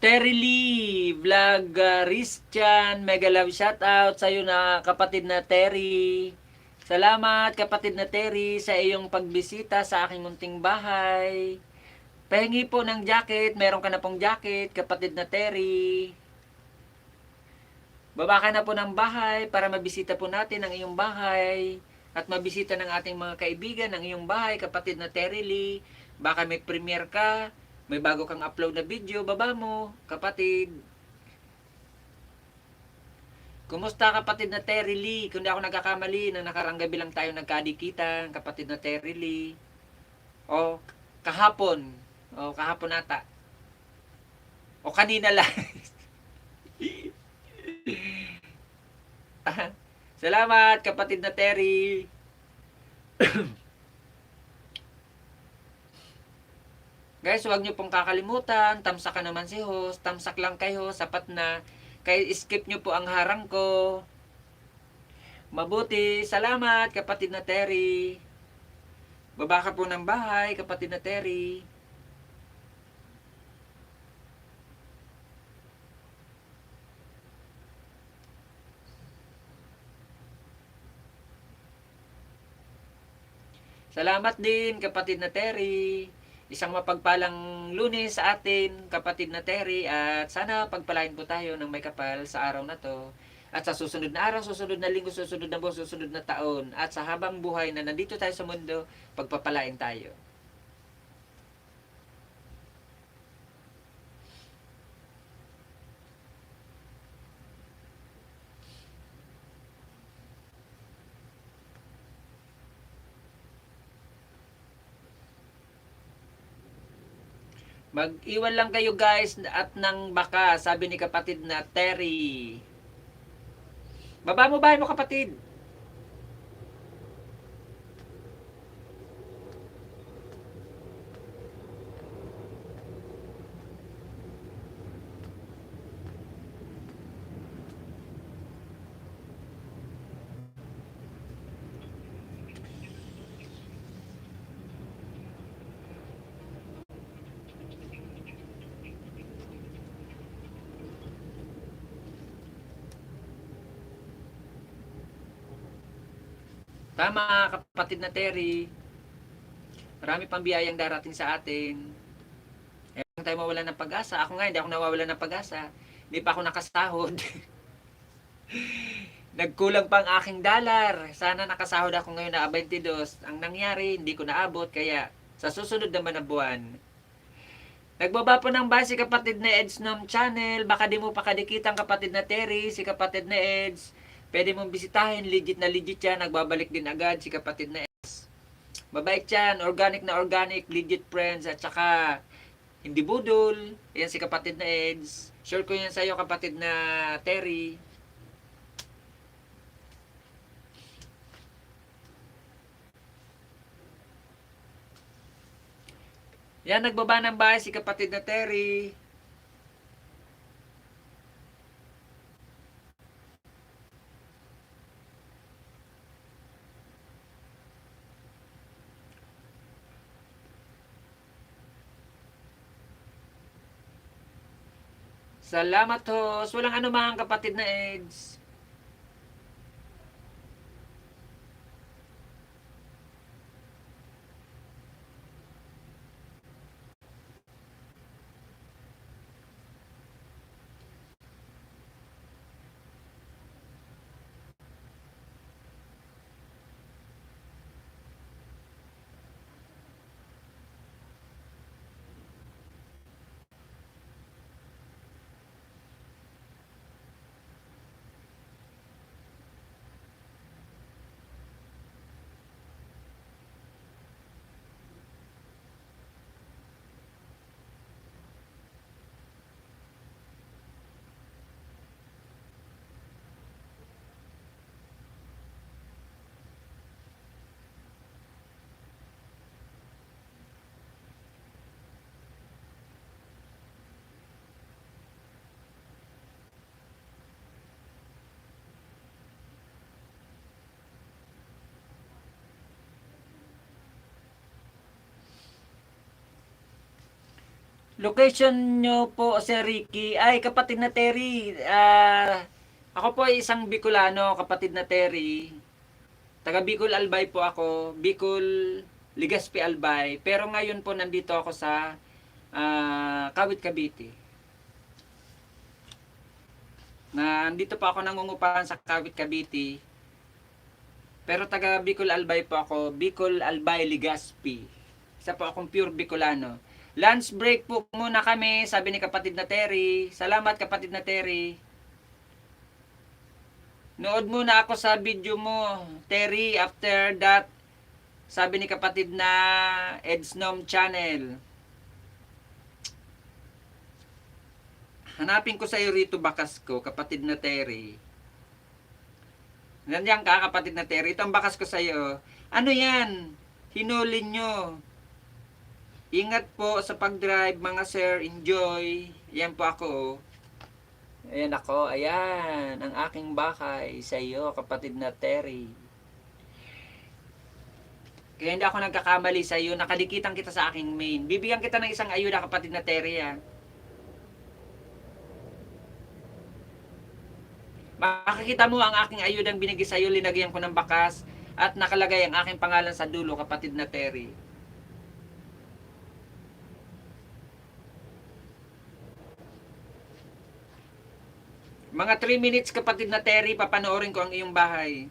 Terry Lee, Vlog Christian, mega love shout out sa iyo na kapatid na Terry. Salamat kapatid na Terry sa iyong pagbisita sa aking munting bahay. Pahingi po ng jacket, meron ka na pong jacket kapatid na Terry. Baba ka na po ng bahay para mabisita po natin ang iyong bahay at mabisita ng ating mga kaibigan ang iyong bahay kapatid na Terry Lee. Baka may premiere ka, May bago kang upload na video, baba mo, kapatid. Kumusta kapatid na Terry Lee? Kung di ako nagkakamali, nang nakarang gabi lang tayo nagkadikitan, kapatid na Terry Lee. O, kahapon. O, kahapon ata. O, kanina lang. Salamat kapatid na Terry. Guys, huwag nyo pong kakalimutan, tamsakan naman si host, tamsak lang kay host, sapat na. Kaya skip nyo po ang harang ko. Mabuti, salamat kapatid na Terry. Baba ka po ng bahay, kapatid na Terry. Salamat din kapatid na Terry. Isang mapagpalang Lunes sa atin, kapatid na Terry, at sana pagpalain po tayo ng may kapal sa araw na to. At sa susunod na araw, susunod na linggo, susunod na buwan, susunod na taon, at sa habang buhay na nandito tayo sa mundo, pagpapalain tayo. Mag-iwan lang kayo guys at nang baka, sabi ni kapatid na Terry. Baba mo bahay mo kapatid. Tama kapatid na Terry. Marami pang biyayang darating sa atin. Eh, kung tayo mawala ng pag-asa. Ako nga, hindi ako nawawala ng pag-asa. Hindi pa ako nakasahod. Nagkulang pa ang aking dollar. Sana nakasahod ako ngayon na 22. Ang nangyari, hindi ko naabot. Kaya, sa susunod naman na buwan. Nagbaba po ng base si kapatid na Eds ng channel. Baka di mo pa kadikitang kapatid na Terry, si kapatid na Eds. Pwede mong bisitahin. Legit na legit yan. Nagbabalik din agad si kapatid na Eds. Mabait yan. Organic na organic. Legit friends. At saka, hindi budol. Yan si kapatid na Eds. Sure ko yan sa'yo kapatid na Terry. Yan, nagbaba ng bahay si kapatid na Terry. Salamat host. Walang anuman kapatid na Eds. Location nyo po, Sir Ricky. Ay, kapatid na Terry. Ako po ay isang Bicolano, kapatid na Terry. Taga Bicol Albay po ako. Bicol Legazpi Albay. Pero ngayon po nandito ako sa Kawit, Cavite. Nandito po ako nangungupahan sa Kawit, Cavite. Pero taga Bicol Albay po ako. Bicol Albay Legazpi. Isa po akong pure Bicolano. Lunch break po muna kami, sabi ni kapatid na Terry. Salamat kapatid na Terry. Nood muna ako sa video mo, Terry. After that, sabi ni kapatid na Edsnom Channel. Hanapin ko sa iyo rito bakas ko, kapatid na Terry. Nandiyan ka, kapatid na Terry. Ito ang bakas ko sa iyo. Ano yan? Hinuli nyo. Ingat po sa pag-drive mga sir. Enjoy. Yan po ako. Ayan ako. Ayan. Ang aking bakay sa iyo, kapatid na Terry. Kaya hindi ako nagkakamali sa iyo. Nakalikitan kita sa aking main. Bibigyan kita ng isang ayuda, kapatid na Terry. Makikita mo ang aking ayudang binigay sa iyo. Linagyan ko ng bakas. At nakalagay ang aking pangalan sa dulo, kapatid na Terry. Mga 3 minutes, kapatid na Terry, papanoorin ko ang iyong bahay.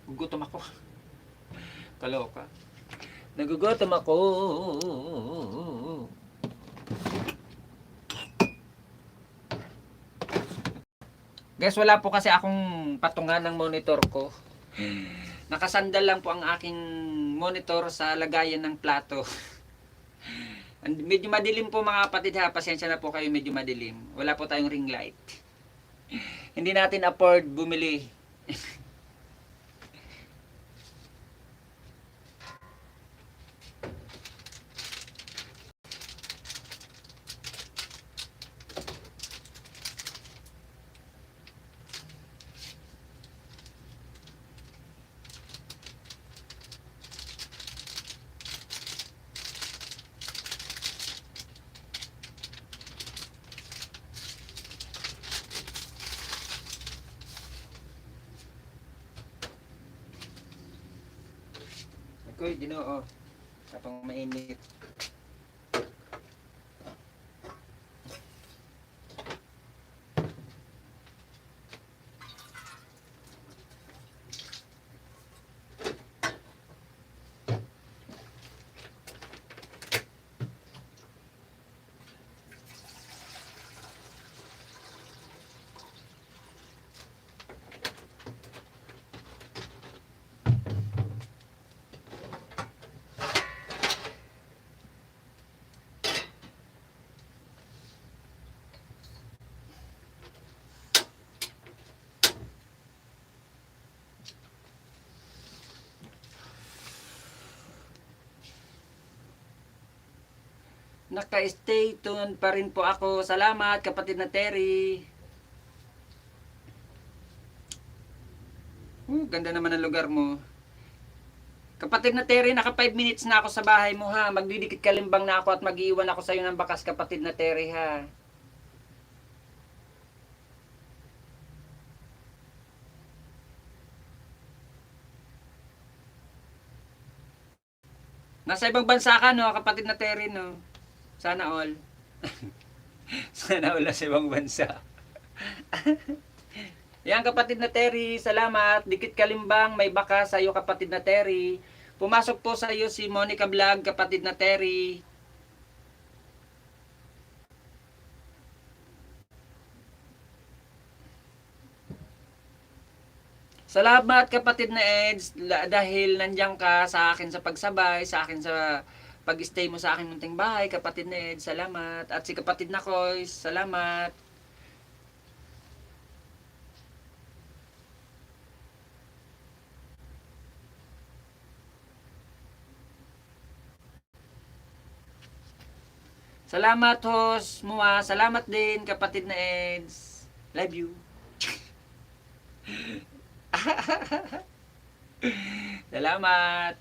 Gugutom ako. Kaloka. Nagugutom ako. Guys, wala po kasi akong patungan ng monitor ko. Nakasandal lang po ang aking monitor sa lagayan ng plato. Medyo madilim po mga kapatid ha. Pasensya na po kayo, medyo madilim. Wala po tayong ring light. Hindi natin afford bumili. Koy, Ginoo. Kapag mainit. Naka-stay tuned pa rin po ako. Salamat, kapatid na Terry. Ganda naman ang lugar mo. Kapatid na Terry, naka 5 minutes na ako sa bahay mo ha. Magdidikit kalimbang na ako at mag-iwan ako sa iyo ng bakas, kapatid na Terry ha. Nasa ibang bansa ka no, kapatid na Terry no. Sana all. Sana all sa ibang bansa. Yan kapatid na Terry, salamat. Dikit kalimbang, may baka sa iyo kapatid na Terry. Pumasok po sa iyo si Monica Vlog, kapatid na Terry. Salamat kapatid na Eds dahil nandiyan ka sa akin sa pagsabay, sa akin sa pag-stay mo sa akin munting bahay, kapatid na Eds, salamat. At si kapatid na Kois, salamat. Salamat host Mua, salamat din kapatid na Eds. Love you. Salamat.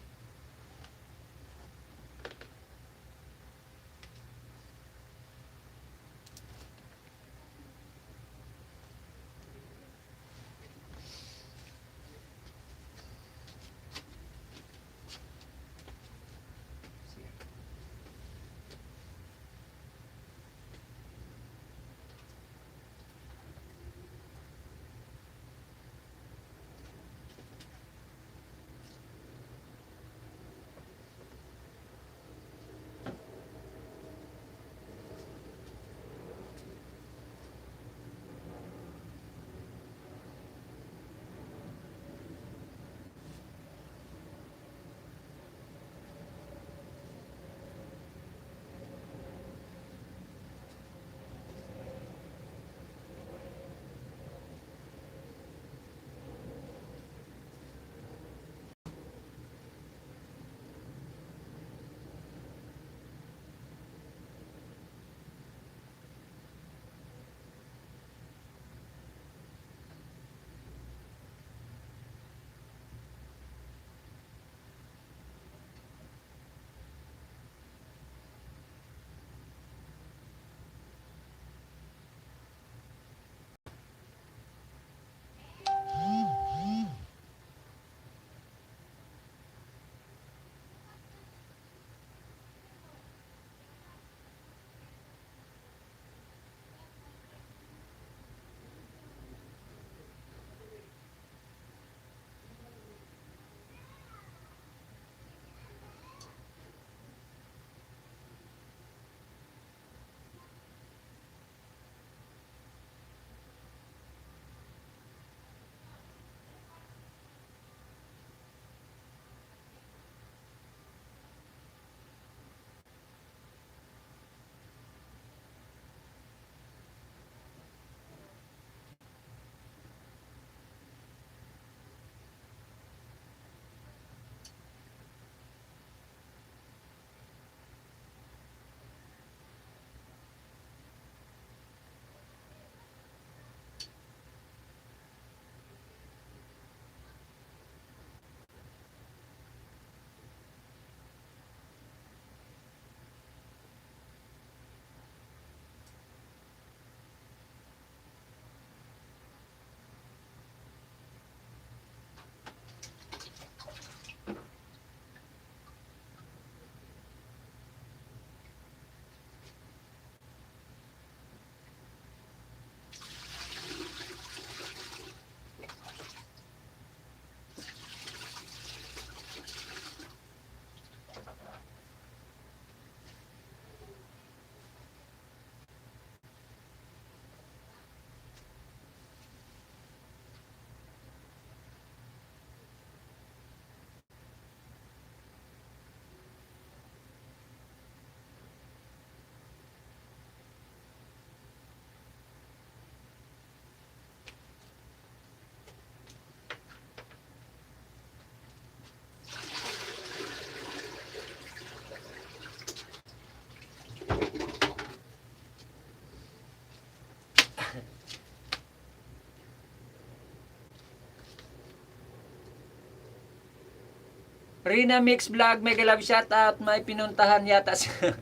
Rina Mix Vlog, mega love shoutout. May pinuntahan yata siya.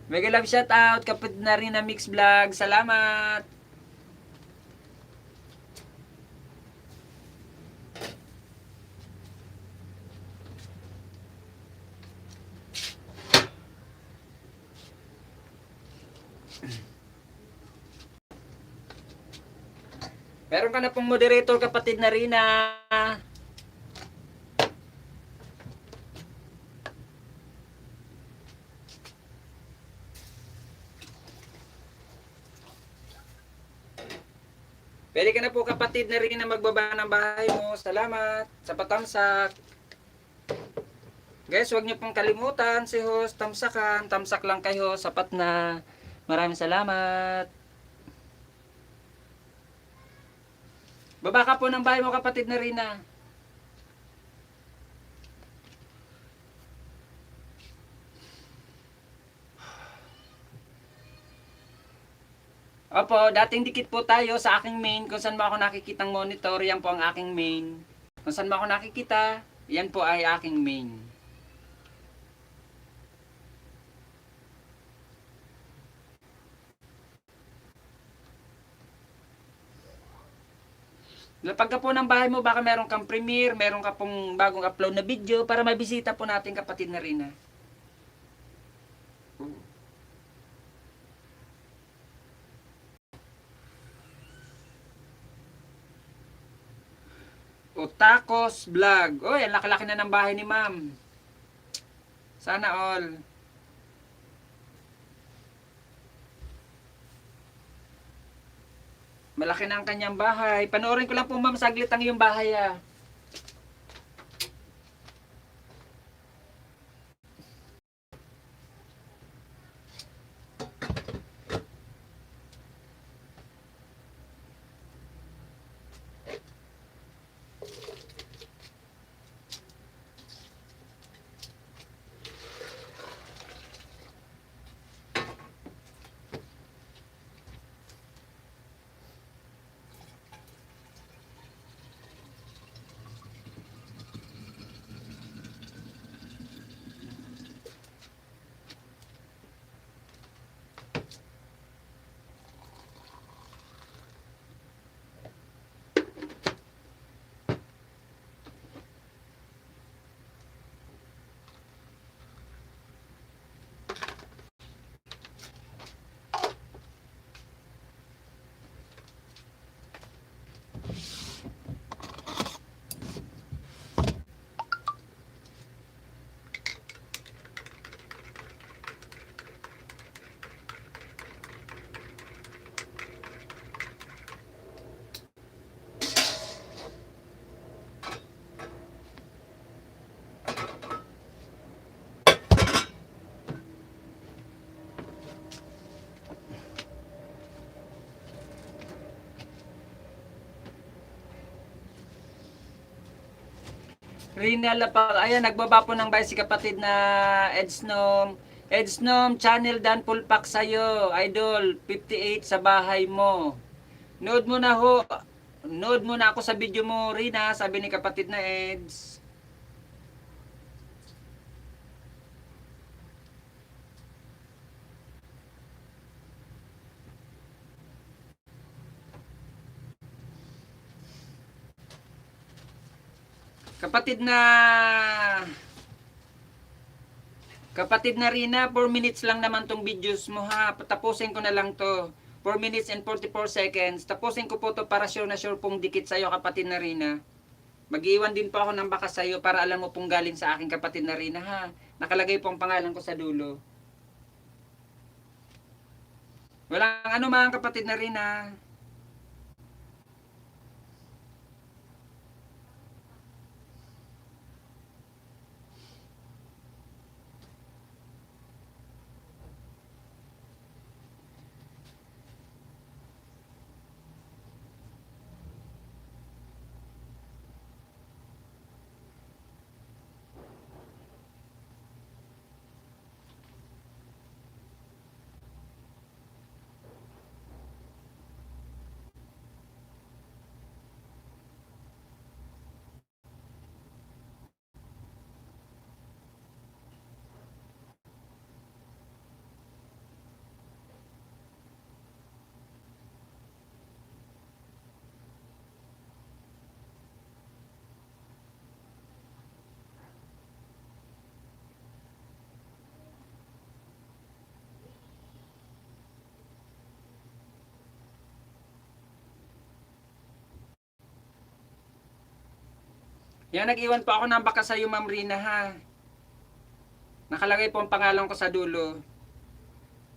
Mega love shoutout kapatid na Rina Mix Vlog. Salamat. Meron ka na pong moderator kapatid na Rina. Pwede ka na po kapatid na Rina magbaba ng bahay mo. Salamat sa patamsak. Guys, huwag niyo pong kalimutan si host, tamsakan. Tamsak lang kayo, sapat na. Maraming salamat. Baba ka po ng bahay mo kapatid na Rina. Opo, dating dikit po tayo sa aking main. Kung saan mo ako nakikitang monitor, yan po ang aking main. Kung saan mo ako nakikita, yan po ay aking main. Lapag ka po ng bahay mo, baka meron kang premiere, meron ka pong bagong upload na video para mabisita po natin kapatid na Rina. O Tacos Vlog. Oy, ang laki-laki na ng bahay ni ma'am. Sana all. Malaki na ang kanyang bahay. Panoorin ko lang po ma'am, saglit ang iyong bahay ah. Rinal pa, ayan, nagbaba po ng bahay si kapatid na Edsnom. Edsnom, channel Dan Pulpak sa'yo. Idol, 58 sa bahay mo. Nood mo na ho. Nood mo na ako sa video mo, Rina, sabi ni kapatid na Eds. Kapatid na Rina, 4 minutes lang naman tong videos mo ha. Tapusin ko na lang to. 4 minutes and 44 seconds. Tapusin ko po to para sure na sure pong dikit sa'yo kapatid na Rina. Mag-iwan din po ako ng bakas sa'yo para alam mo pong galing sa aking kapatid na Rina ha. Nakalagay po ang pangalan ko sa dulo. Walang ano mga kapatid na Rina. Yan, nag-iwan po ako ng baka sa iyo, Ma'am Rina, ha. Nakalagay po ang pangalan ko sa dulo.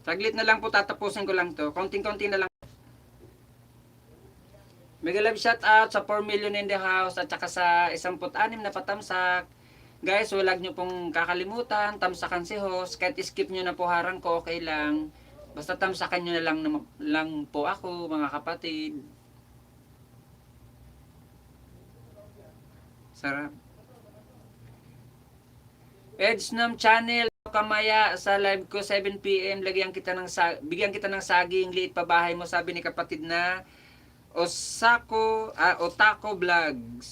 Saglit na lang po, tatapusin ko lang to. Konting-konti na lang. Mega love shout out sa 4 million in the house at saka sa 16 na patamsak. Guys, huwag nyo pong kakalimutan, tamsakan si host. Kahit skip nyo na po harang ko, okay lang. Basta tamsakan nyo na lang po ako, mga kapatid. Sarap. Edgenam channel, kamaya sa live ko 7 PM, bigyan kita ng saging, liit pa bahay mo, sabi ni kapatid na Otako Vlogs.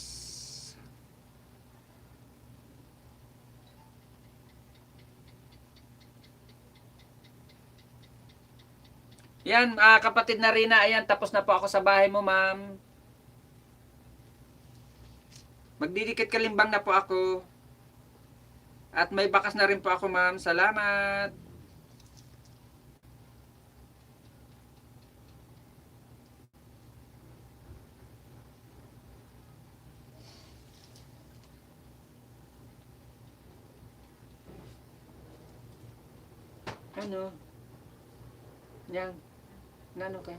Yan, kapatid na Rina, ayan, tapos na po ako sa bahay mo, ma'am. Magdidikit kalimbang na po ako. At may bakas na rin po ako, ma'am. Salamat. Ano? Yan. Nano ka?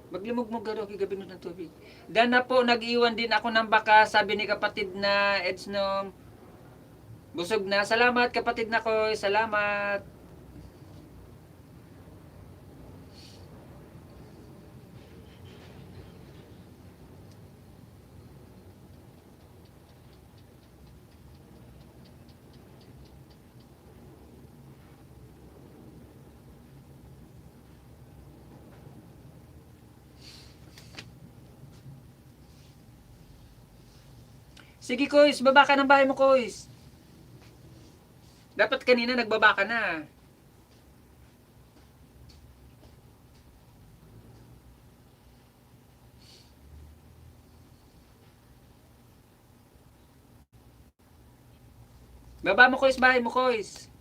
Maglimugmog ka daw gabi ng tubig. Dan na po, nag-iwan din ako ng baka, sabi ni kapatid na Edsnom. Busog na. Salamat kapatid na ko. Salamat. Sige, Kois. Baba ka ng bahay mo, Kois. Dapat kanina nagbaba ka na. Baba mo, Kois. Bahay mo, Kois.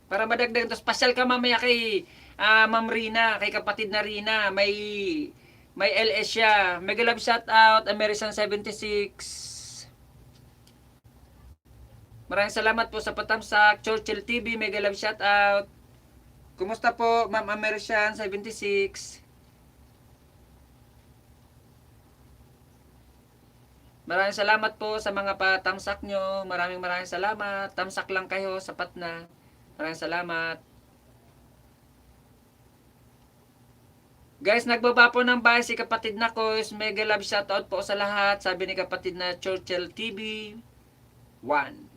Para madagdag. Tapos pasyal ka mamaya kay Ma'am Rina. Kay kapatid na Rina. May LS siya. Mega love shout out. American 76. Maraming salamat po sa patamsak. Churchill TV, mega love shout out. Kumusta po, Ma'am American 76? Maraming salamat po sa mga patamsak nyo. Maraming salamat. Tamsak lang kayo, sapat na. Maraming salamat. Guys, nagbaba po ng bahay si kapatid na ko. Mega love shout out po sa lahat. Sabi ni kapatid na Churchill TV 1.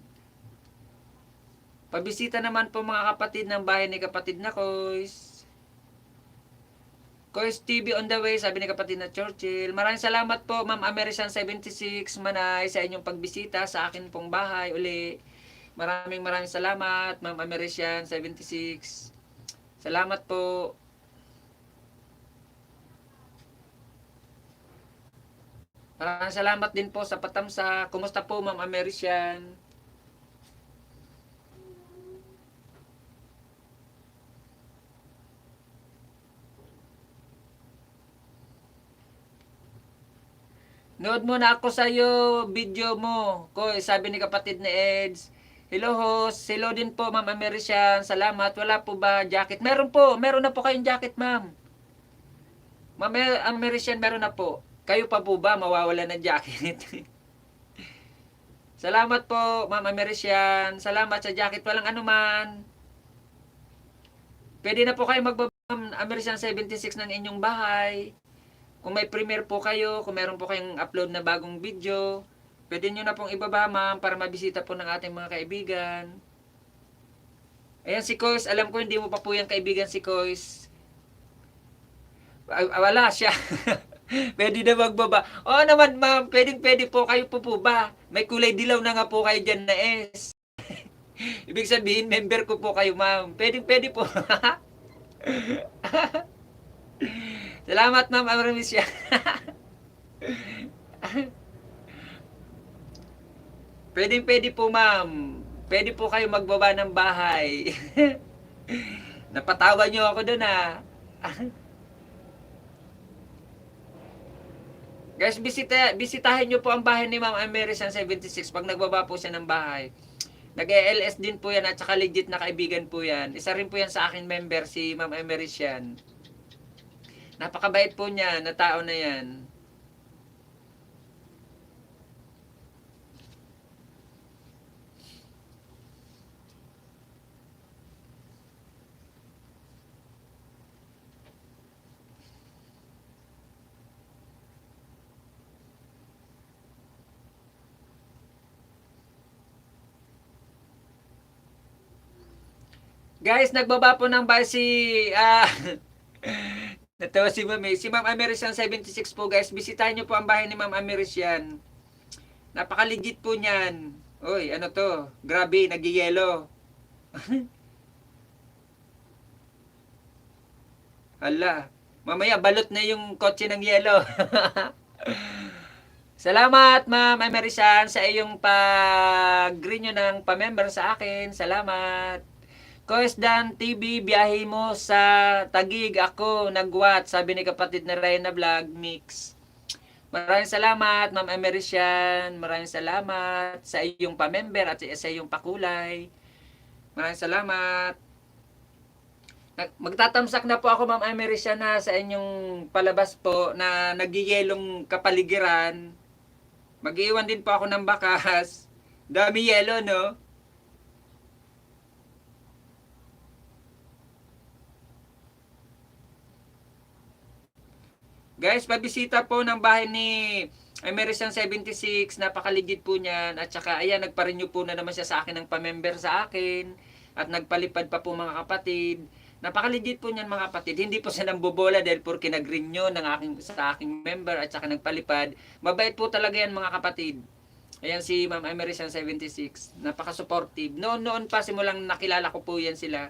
Pabisita naman po mga kapatid ng bahay ni kapatid na Kois. Kois TV on the way, sabi ni kapatid na Churchill. Maraming salamat po, Ma'am American 76 Manay, sa inyong pagbisita sa akin pong bahay uli. Maraming salamat, Ma'am American 76. Salamat po. Maraming salamat din po sa patamsa. Kumusta po, Ma'am American? Nood muna ako sa iyo, video mo. Sabi ni kapatid ni Eds. Hello host, hello din po Ma'am American. Salamat. Wala po ba jacket? Meron po, meron na po kayong jacket, ma'am. Ma'am American, meron na po. Kayo pa po ba mawawala ng jacket? Salamat po, Ma'am American. Salamat sa jacket. Walang anuman. Pwede na po kayo magbaba, Ma'am American 76 ng inyong bahay. Kung may premiere po kayo, kung meron po kayong upload na bagong video, pwede nyo na pong ibaba, ma'am, para mabisita po ng ating mga kaibigan. Ayan si Kois, alam ko hindi mo pa po yung kaibigan si Kois. Wala siya. Pwede na magbaba. Oo naman, ma'am, pwede po kayo po ba? May kulay dilaw na nga po kayo dyan na S. Ibig sabihin, member ko po kayo, ma'am. Pwede po. Salamat, Ma'am Amramisya. Pwede po, ma'am. Pwede po kayo magbaba ng bahay. Napatawa nyo ako dun, ha. Guys, bisitahin nyo po ang bahay ni Ma'am Amerisan 76 pag nagbaba po siya ng bahay. Nag-ELS din po yan at saka legit na kaibigan po yan. Isa rin po yan sa akin member, si Ma'am Amerisan. Napakabait po niya na tao na yan. Guys, nagbaba po ng bahay si natawa si Ma'am Si Ma'am Amerisan 76 po guys. Bisitahin niyo po ang bahay ni Ma'am Amerisan. Napaka-legit po niyan. Uy, ano to? Grabe, nag-yelo. Hala. Mamaya balot na yung kotse ng yelo. Salamat, Ma'am Amerisan, sa iyong pag-renew ng pa-member sa akin. Salamat. Koesdan TV, biyahe mo sa Tagig. Ako, nag-watch. Sabi ni kapatid na Reyna Vlog Mix. Maraming salamat, Ma'am Amerisan. Maraming salamat sa iyong pa-member at sa iyong pakulay. Maraming salamat. Magtatamsak na po ako, Ma'am Amerisan, na sa inyong palabas po na nagyayelong kapaligiran. Mag-iwan din po ako ng bakas. Dami yelo, no? Guys, pabisita po ng bahay ni Amerisan 76. Napakaligid po niyan. At saka, ayan, nagpa-renew po na naman siya sa akin ng pa-member sa akin. At nagpalipad pa po mga kapatid. Napakaligid po niyan mga kapatid. Hindi po siya nambobola dahil porque nag-renew sa aking member at saka nagpalipad. Mabait po talaga yan mga kapatid. Ayan si Ma'am Amerisan 76. Napaka-supportive. Noon pa simulang nakilala ko po yan sila.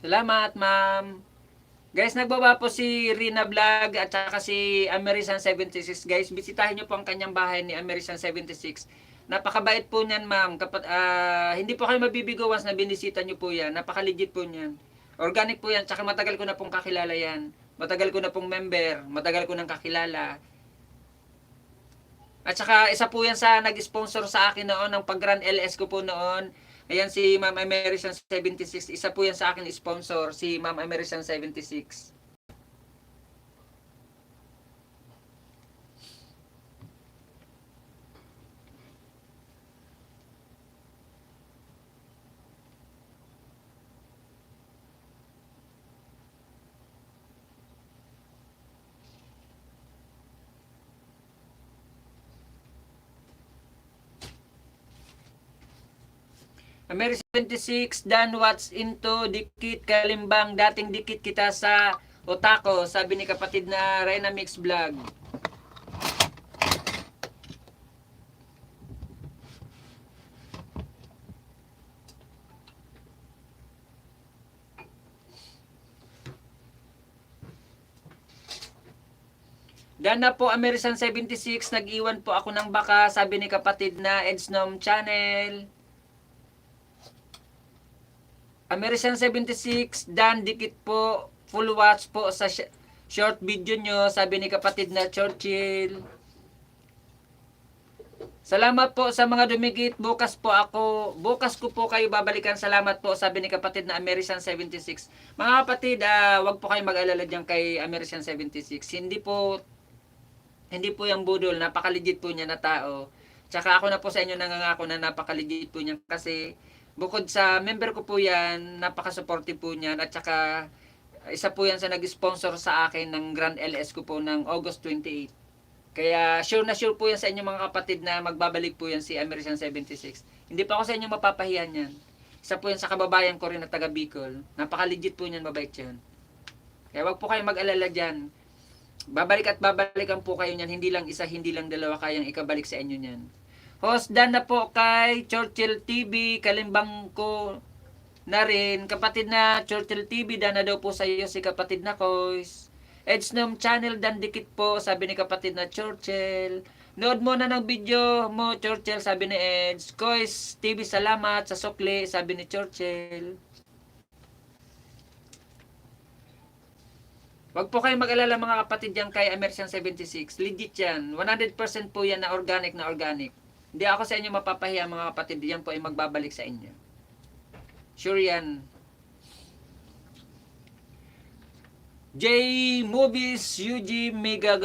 Salamat, ma'am. Guys, nagbaba po si Rina Vlog at saka si Amerisan 76. Guys, bisitahin niyo po ang kanyang bahay ni Amerisan 76. Napakabait po niyan, ma'am. Hindi po kayo mabibigo once na binisita niyo po yan. Napaka-legit po niyan. Organic po yan. Tsaka matagal ko na pong kakilala yan. Matagal ko na pong member. Matagal ko nang kakilala. At saka isa po yan sa nag-sponsor sa akin noon ng pag-run LS ko po noon. Ayan si Ma'am Amerisan 76. Isa po yan sa akin sponsor, si Ma'am Amerisan 76. American 76, Dan what's into dikit kalimbang, dating dikit kita sa Otako, sabi ni kapatid na Reyna Mix Vlog. Dan na po American 76, nag-iwan po ako ng baka, sabi ni kapatid na Edsnom Channel. American 76, Dan dikit po, full watch po sa short video nyo, sabi ni kapatid na Churchill. Salamat po sa mga dumikit. Bukas ko po kayo babalikan. Salamat po, sabi ni kapatid na American 76. Mga kapatid, wag po kayo mag-alala diyan kay American 76. Hindi po yung budol, napakaligit po niya na tao. Tsaka ako na po sa inyo nangangako na napakaligit po niya kasi bukod sa member ko po yan, napaka-supportive po niyan at tsaka isa po yan sa nag-sponsor sa akin ng Grand LS ko po ng August 28. Kaya sure na sure po yan sa inyo mga kapatid na magbabalik po yan si American 76. Hindi pa ako sa inyo mapapahiyan yan. Isa po yan sa kababayan ko rin na taga Bicol. Napaka-legit po niyan, mabait yan. Kaya wag po kayong mag-alala dyan. Babalik at babalikan po kayo niyan. Hindi lang isa, hindi lang dalawa kayang ikabalik sa inyo niyan. Host dan na po kay Churchill TV. Kalimbang ko na rin. Kapatid na Churchill TV, dan na daw po sa iyo si kapatid na Kois. Edsnom Channel, dan dikit po, sabi ni kapatid na Churchill. Nood mo na ng video mo, Churchill, sabi ni Eds. Kois TV, salamat sa sukli, sabi ni Churchill. Wag po kayong mag-alala mga kapatid yan kay American 76. Legit yan. 100% po yan na organic na organic. Hindi ako sa inyo mapapahiya mga kapatid. Yan po ay magbabalik sa inyo. Sure yan. J Movies UG Mega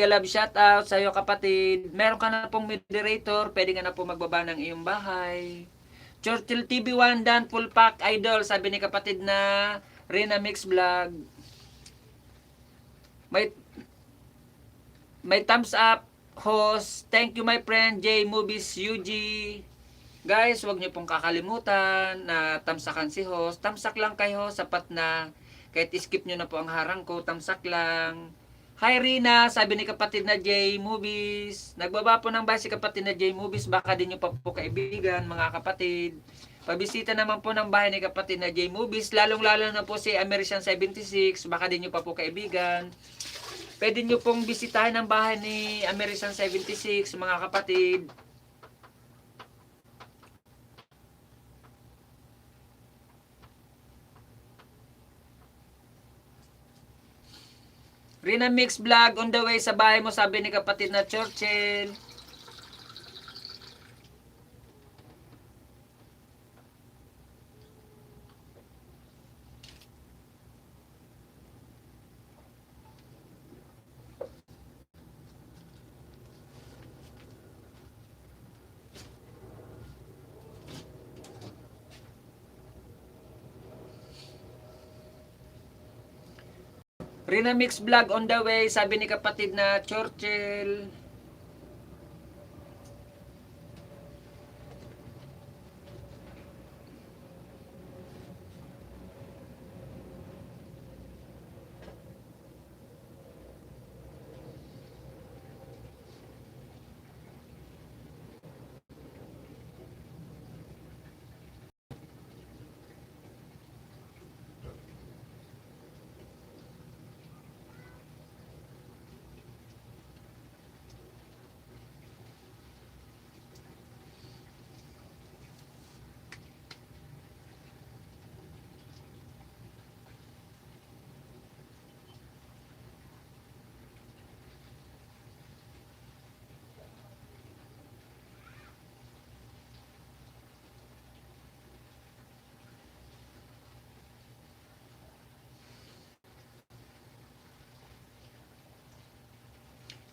Love shoutout sa iyo kapatid. Meron ka na pong moderator, pwede ka na po magbaba ng iyong bahay. Churchill TV1 dan full pack idol, sabi ni kapatid na Rina Mix Vlog. May thumbs up host. Thank you my friend J Movies UG. Guys, wag niyo pong kakalimutan na tamsakan si host. Tamsak lang kayo, sapat na. Kahit skip nyo na po ang harang ko, tamsak lang. Hi Rina, sabi ni kapatid na J Movies. Nagbaba po ng bahay si kapatid na J Movies. Baka din nyo pa po kaibigan, mga kapatid. Pabisita naman po ng bahay ni kapatid na J Movies. Lalong-lalo na po si American 76. Baka din nyo pa po kaibigan. Pwede nyo pong bisitahin ang bahay ni American 76, mga kapatid. Rina Mix Vlog on the way sa bahay mo, sabi ni kapatid na Churchill. Rina Mix Vlog on the way, sabi ni kapatid na Churchill.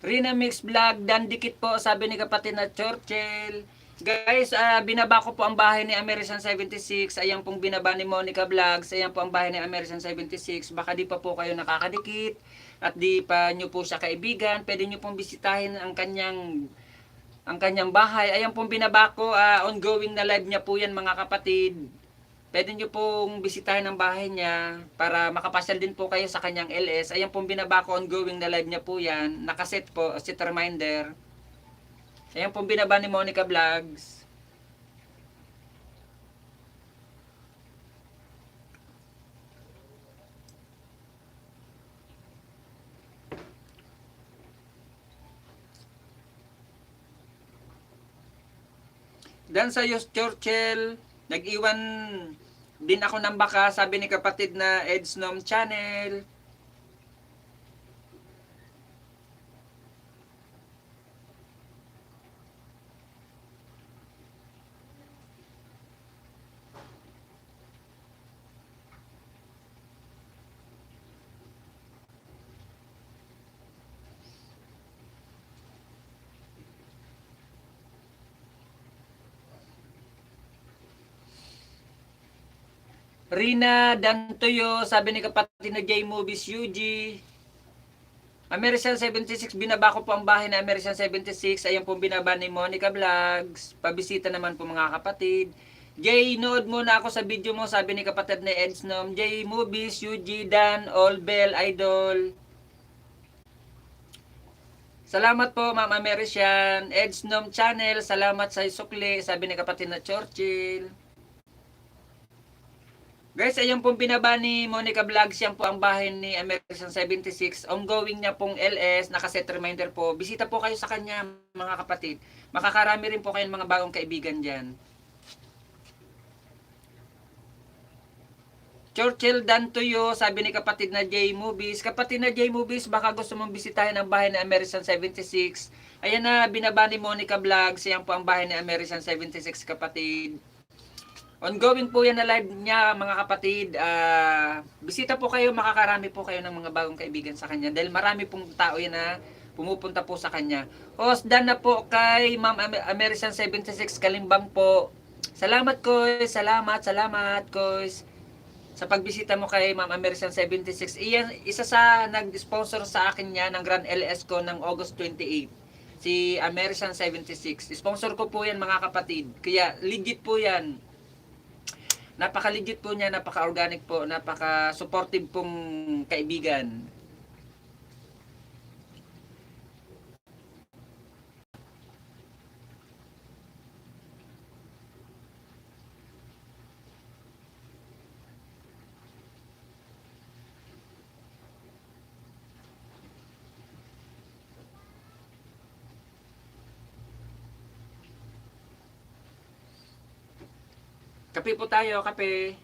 Rina Mix Vlog, dan dikit po, sabi ni kapatid na Churchill. Guys, binaba ko po ang bahay ni American 76. Ayan pong binaba ni Monica Vlogs. Ayan po ang bahay ni American 76. Baka di pa po kayo nakakadikit at di pa nyo po siya kaibigan. Pwede nyo pong bisitahin ang kanyang bahay. Ayan pong binaba ko, ongoing na live niya po yan mga kapatid. Pwede nyo pong bisitahin ang bahay niya para makapasyal din po kayo sa kanyang LS. Ayan pong binaba ko, ongoing na live niya po yan. Nakaset po, set reminder. Ayan pong binaba ni Monica Vlogs. Dan sa Churchill, nag-iwan din ako ng baka, sabi ni kapatid na Edsnom Channel. Rina Dantoyo, sabi ni kapatid na J Movies UG. American 76, binaba ko po ang bahay na American 76. Ayan po binaba ni Monica Vlogs. Pabisita naman po mga kapatid. Jay, nood muna ako sa video mo, sabi ni kapatid na Edsnom. Jay, Movies, UG, Dan, Olbel, Idol. Salamat po, Ma'am Amerisian. Edsnom Channel, salamat sa sukli, sabi ni kapatid na Churchill. Guys, ayun pong binaba ni Monica Vlogs, yan po ang bahay ni American 76. Ongoing niya pong LS, nakaset reminder po. Bisita po kayo sa kanya, mga kapatid. Makakarami rin po kayong mga bagong kaibigan dyan. Churchill Dan to you, sabi ni kapatid na J Movies. Kapatid na J Movies, baka gusto mong bisitahin ang bahay ni American 76. Ayan na, binaba ni Monica Vlogs, yan po ang bahay ni American 76, kapatid. Ongoing po yan na live niya, mga kapatid. Bisita po kayo, makakarami po kayo ng mga bagong kaibigan sa kanya. Dahil marami pong tao yan na pumupunta po sa kanya. Host dan na po kay Ma'am American 76 Kalimbang po. Salamat, Koy. Salamat, Koy. Sa pagbisita mo kay Ma'am American 76. Iyan, isa sa nag-sponsor sa akin niya ng Grand LS ko ng August 28. Si American 76. Sponsor ko po yan, mga kapatid. Kaya legit po yan. Napaka-legit po niya, napaka-organic po, napaka-supportive pong kaibigan. Kape po tayo, kape.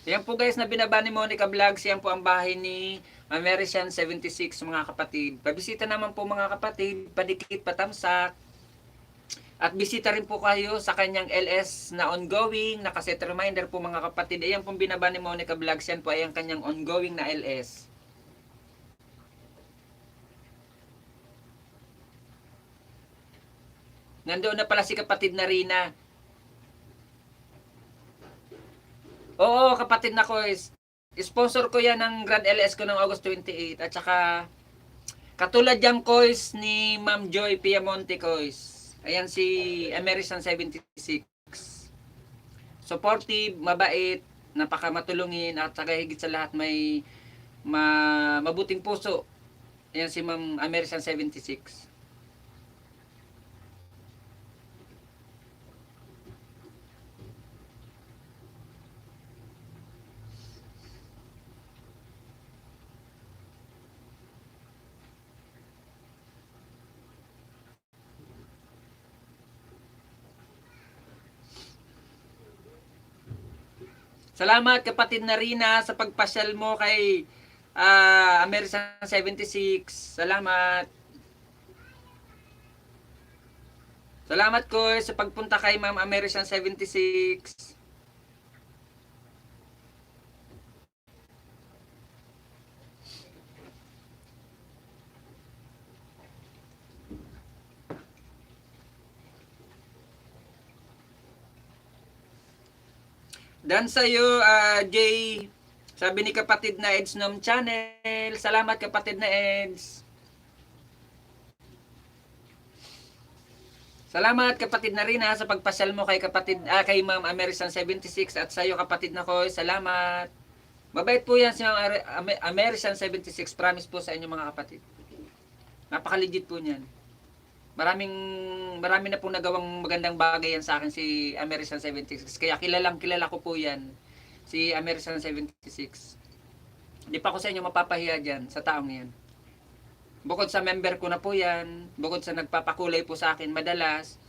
Yan po guys na binaba ni Monica Vlogs, yan po ang bahay ni American 76, mga kapatid. Pabisita naman po, mga kapatid, padikit, patamsak. At bisita rin po kayo sa kanyang LS na ongoing, nakaset reminder po, mga kapatid. Ayan pong binaba ni Monica Vlogs, yan po ay ang kanyang ongoing na LS. Nandoon na pala si kapatid na Rina. Oo, kapatid na ko. Sponsor ko yan ng Grand LS ko ng August 28. At saka, katulad yung kois ni Ma'am Joy Piamonte kois. Ayan si American 76. Supportive, mabait, napakamatulungin, at saka higit sa lahat may mabuting puso. Ayan si Ma'am American 76. Salamat kapatid na Rina sa pagpasyal mo kay American 76. Salamat. Salamat ko sa pagpunta kay Ma'am American 76. Dan sa'yo, Jay. Sabi ni kapatid na Edsnom Channel. Salamat kapatid na Eds. Salamat kapatid na Rina sa pagpasyal mo kay kapatid kay Ma'am American 76 at sa iyo kapatid na ko. Salamat. Mabait po yan si Ma'am American 76. Promise po sa inyo, mga kapatid. Napaka-legit po niyan. Marami na pong nagawang magandang bagay yan sa akin si American 76. Kaya kilala ko po yan. Si American 76. Hindi pa ako sa inyo mapapahiya dyan sa taong yan. Bukod sa member ko na po yan, bukod sa nagpapakulay po sa akin madalas,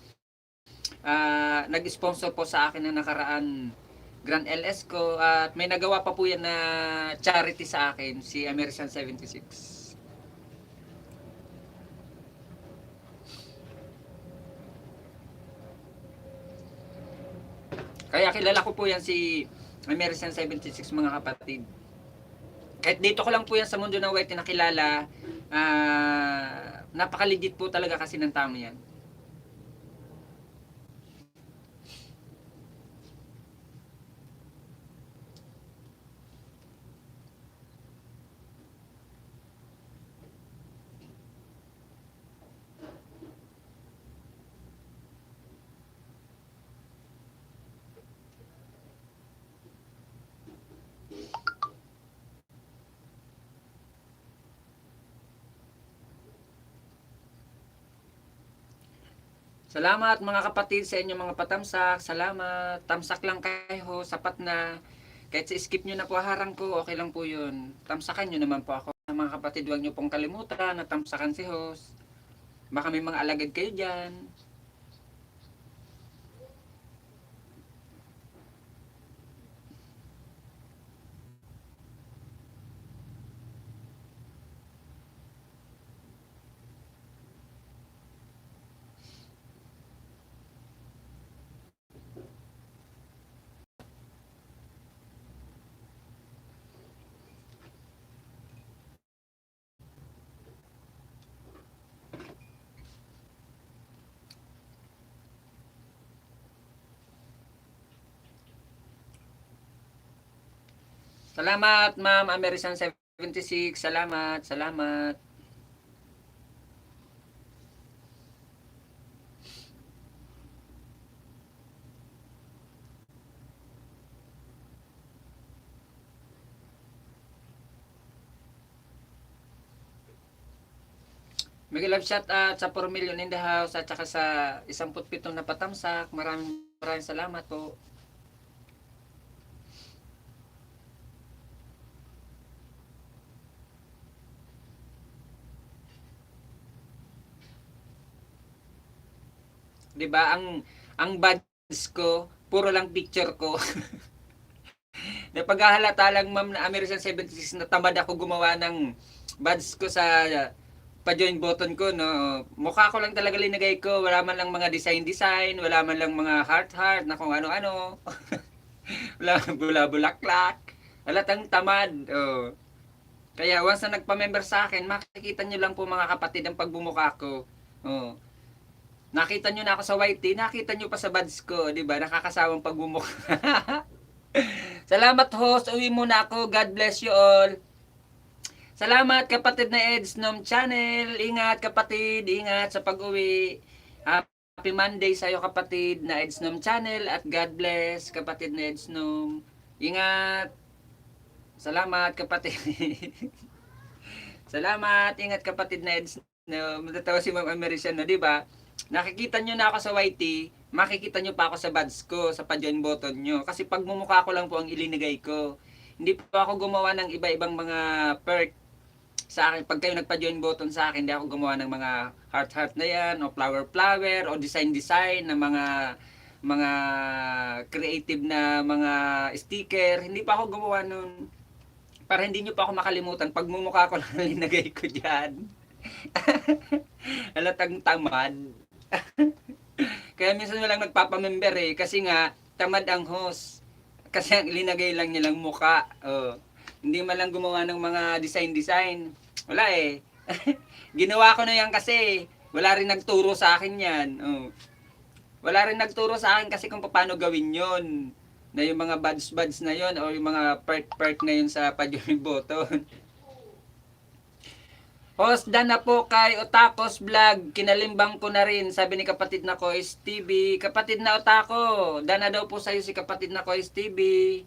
nag-sponsor po sa akin na nakaraan Grand LS ko, at may nagawa pa po yan na charity sa akin, si American 76. Kaya kilala ko po yan si American 76, mga kapatid. Kahit dito ko lang po yan sa mundo ng white nakilala, napaka-legit po talaga kasi ng tao yan. Salamat mga kapatid sa inyong mga patamsak. Salamat. Tamsak lang kayo, sapat na. Kahit sa skip nyo na po harang ko, okay lang po yun. Tamsakan nyo naman po ako. Mga kapatid, huwag nyo pong kalimutan na tamsakan si host. Baka may mga alagad kayo dyan. Salamat, Ma'am American 76. Salamat, salamat. Mega love shout out sa 4 million in the house at saka sa 17 na patamsak. Maraming salamat po. 'Di ba ang buds ko puro lang picture ko. Napaghahalata lang Ma'am na American 76 na tamad ako gumawa ng buds ko sa pa-join button ko, no. Mukha ko lang talaga linagay ko, wala man lang mga design, wala man lang mga heart na kung ano-ano. Wala bula-bulaklak. Halatang tamad. Oh. Kaya once na nagpa-member sa akin, makikita nyo lang po mga kapatid ang pagbumuka ko. Oh. Nakita nyo na ako sa YT, nakita nyo pa sa buds ko, di ba? Nakakasawang pagbumuka. Salamat host, uwi muna ako. God bless you all. Salamat kapatid na Edsnom Channel. Ingat kapatid, ingat sa pag-uwi. Happy Monday sa'yo kapatid na Edsnom Channel at God bless kapatid na Edsnom. Ingat. Salamat kapatid. Salamat, ingat kapatid na Edsnom. Matatawa si Ma'am American, no, di ba? Nakikita nyo na ako sa YT, makikita nyo pa ako sa buds ko, sa pa-join button nyo. Kasi pagmumukha ko lang po ang ilinagay ko. Hindi po ako gumawa ng iba-ibang mga perk sa akin. Pag kayo nagpa-join button sa akin, hindi ako gumawa ng mga heart na yan, o flower, o design na mga creative na mga sticker. Hindi pa ako gumawa nun. Para hindi nyo pa ako makalimutan, pagmumukha ko lang linagay ko dyan. Halatang tamad. Kaya minsan walang nagpapamember eh. Kasi nga, tamad ang host. Kasi ang ilinagay lang nilang muka. Oh. Hindi man lang gumawa ng mga design. Wala eh. Ginawa ko na yan kasi. Wala rin nagturo sa akin yan. Oh. Wala rin nagturo sa akin kasi kung paano gawin yon na yung mga buds na yon o yung mga part na yun sa pa-join button. Host dan na po kay Otakos Vlog. Kinalimbang ko na rin. Sabi ni kapatid na Kois TV. Kapatid na Otako. Dan na daw po sa'yo si kapatid na Kois TV.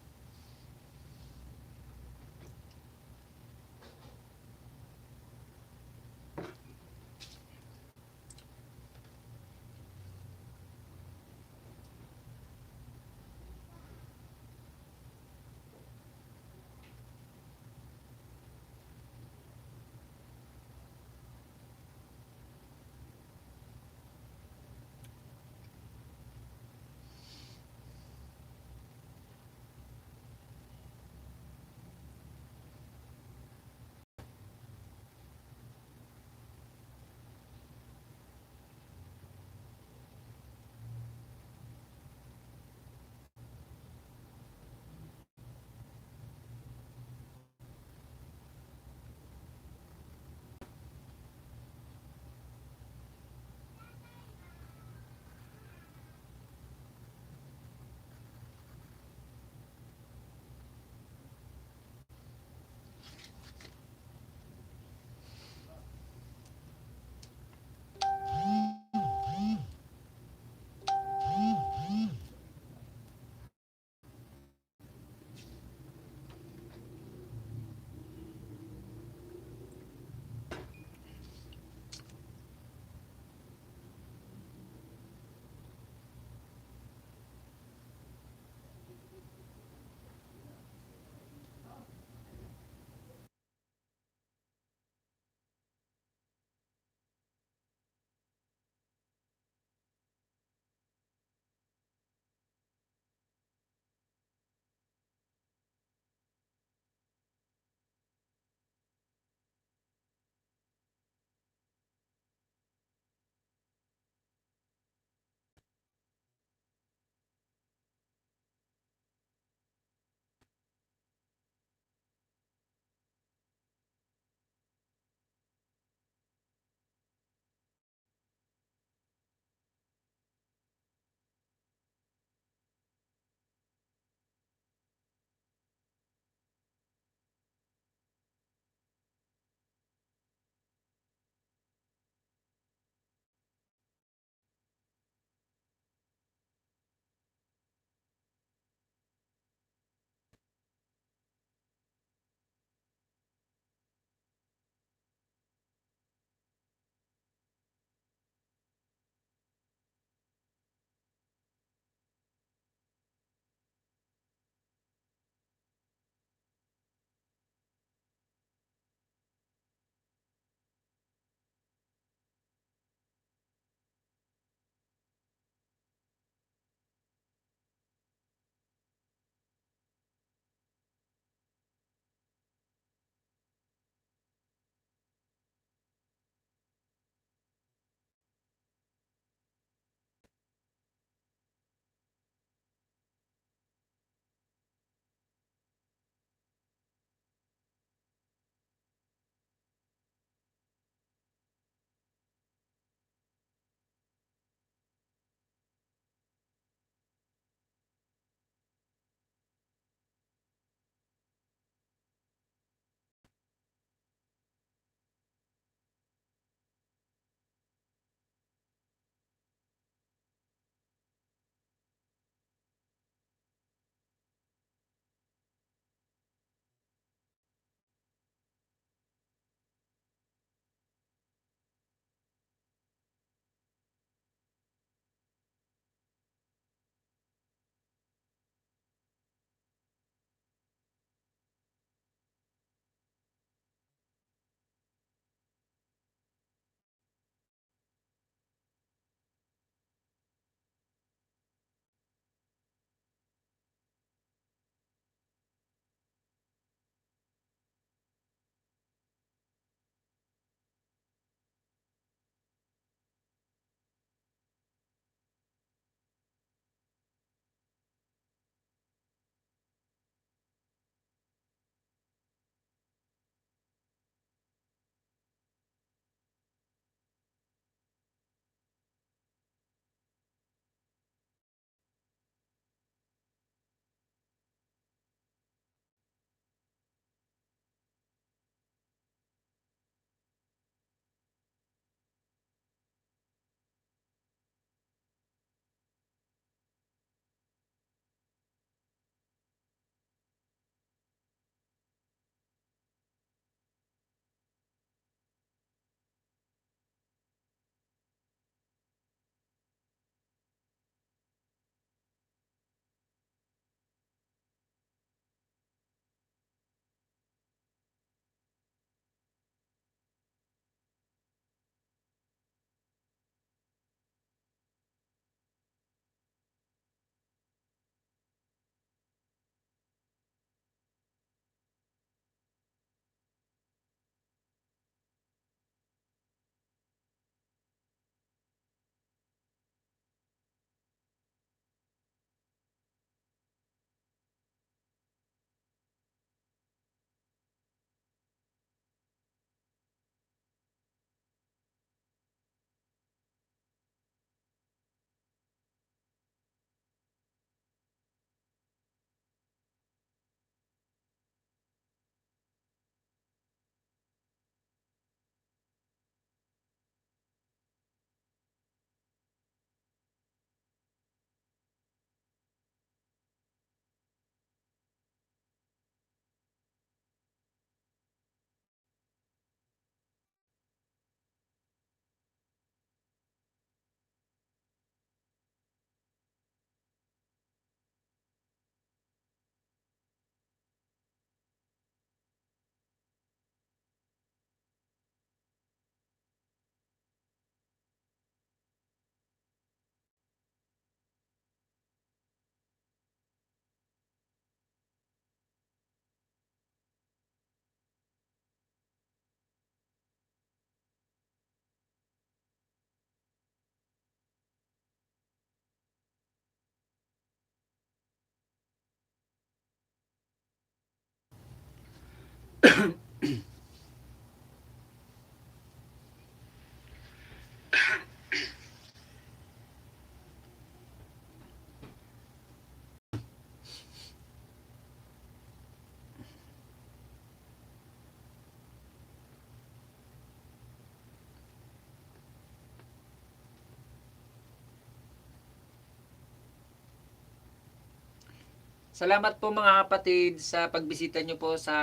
Salamat po mga kapatid sa pagbisita nyo po sa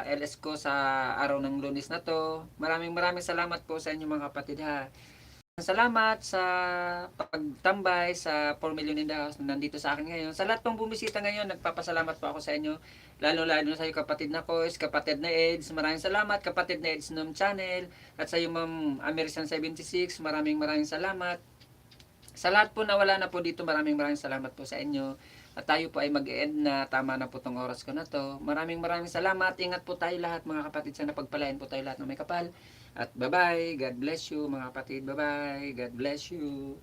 LS ko sa araw ng Lunes na to. Maraming salamat po sa inyo mga kapatid ha. Salamat sa pagtambay sa 4 Million in the House na nandito sa akin ngayon. Sa lahat pong bumisita ngayon, nagpapasalamat po ako sa inyo. Lalo-lalo sa iyo kapatid na Kois, kapatid na Eds. Maraming salamat kapatid na Eds Nom Channel. At sa iyo Ma'am American 76, maraming salamat. Sa lahat po na wala na po dito, maraming salamat po sa inyo. At tayo po ay mag-end na, tama na po tong oras ko na to. Maraming salamat. Ingat po tayo lahat mga kapatid. Sana pagpalain po tayo lahat ng may kapal. At bye-bye. God bless you mga kapatid. Bye-bye. God bless you.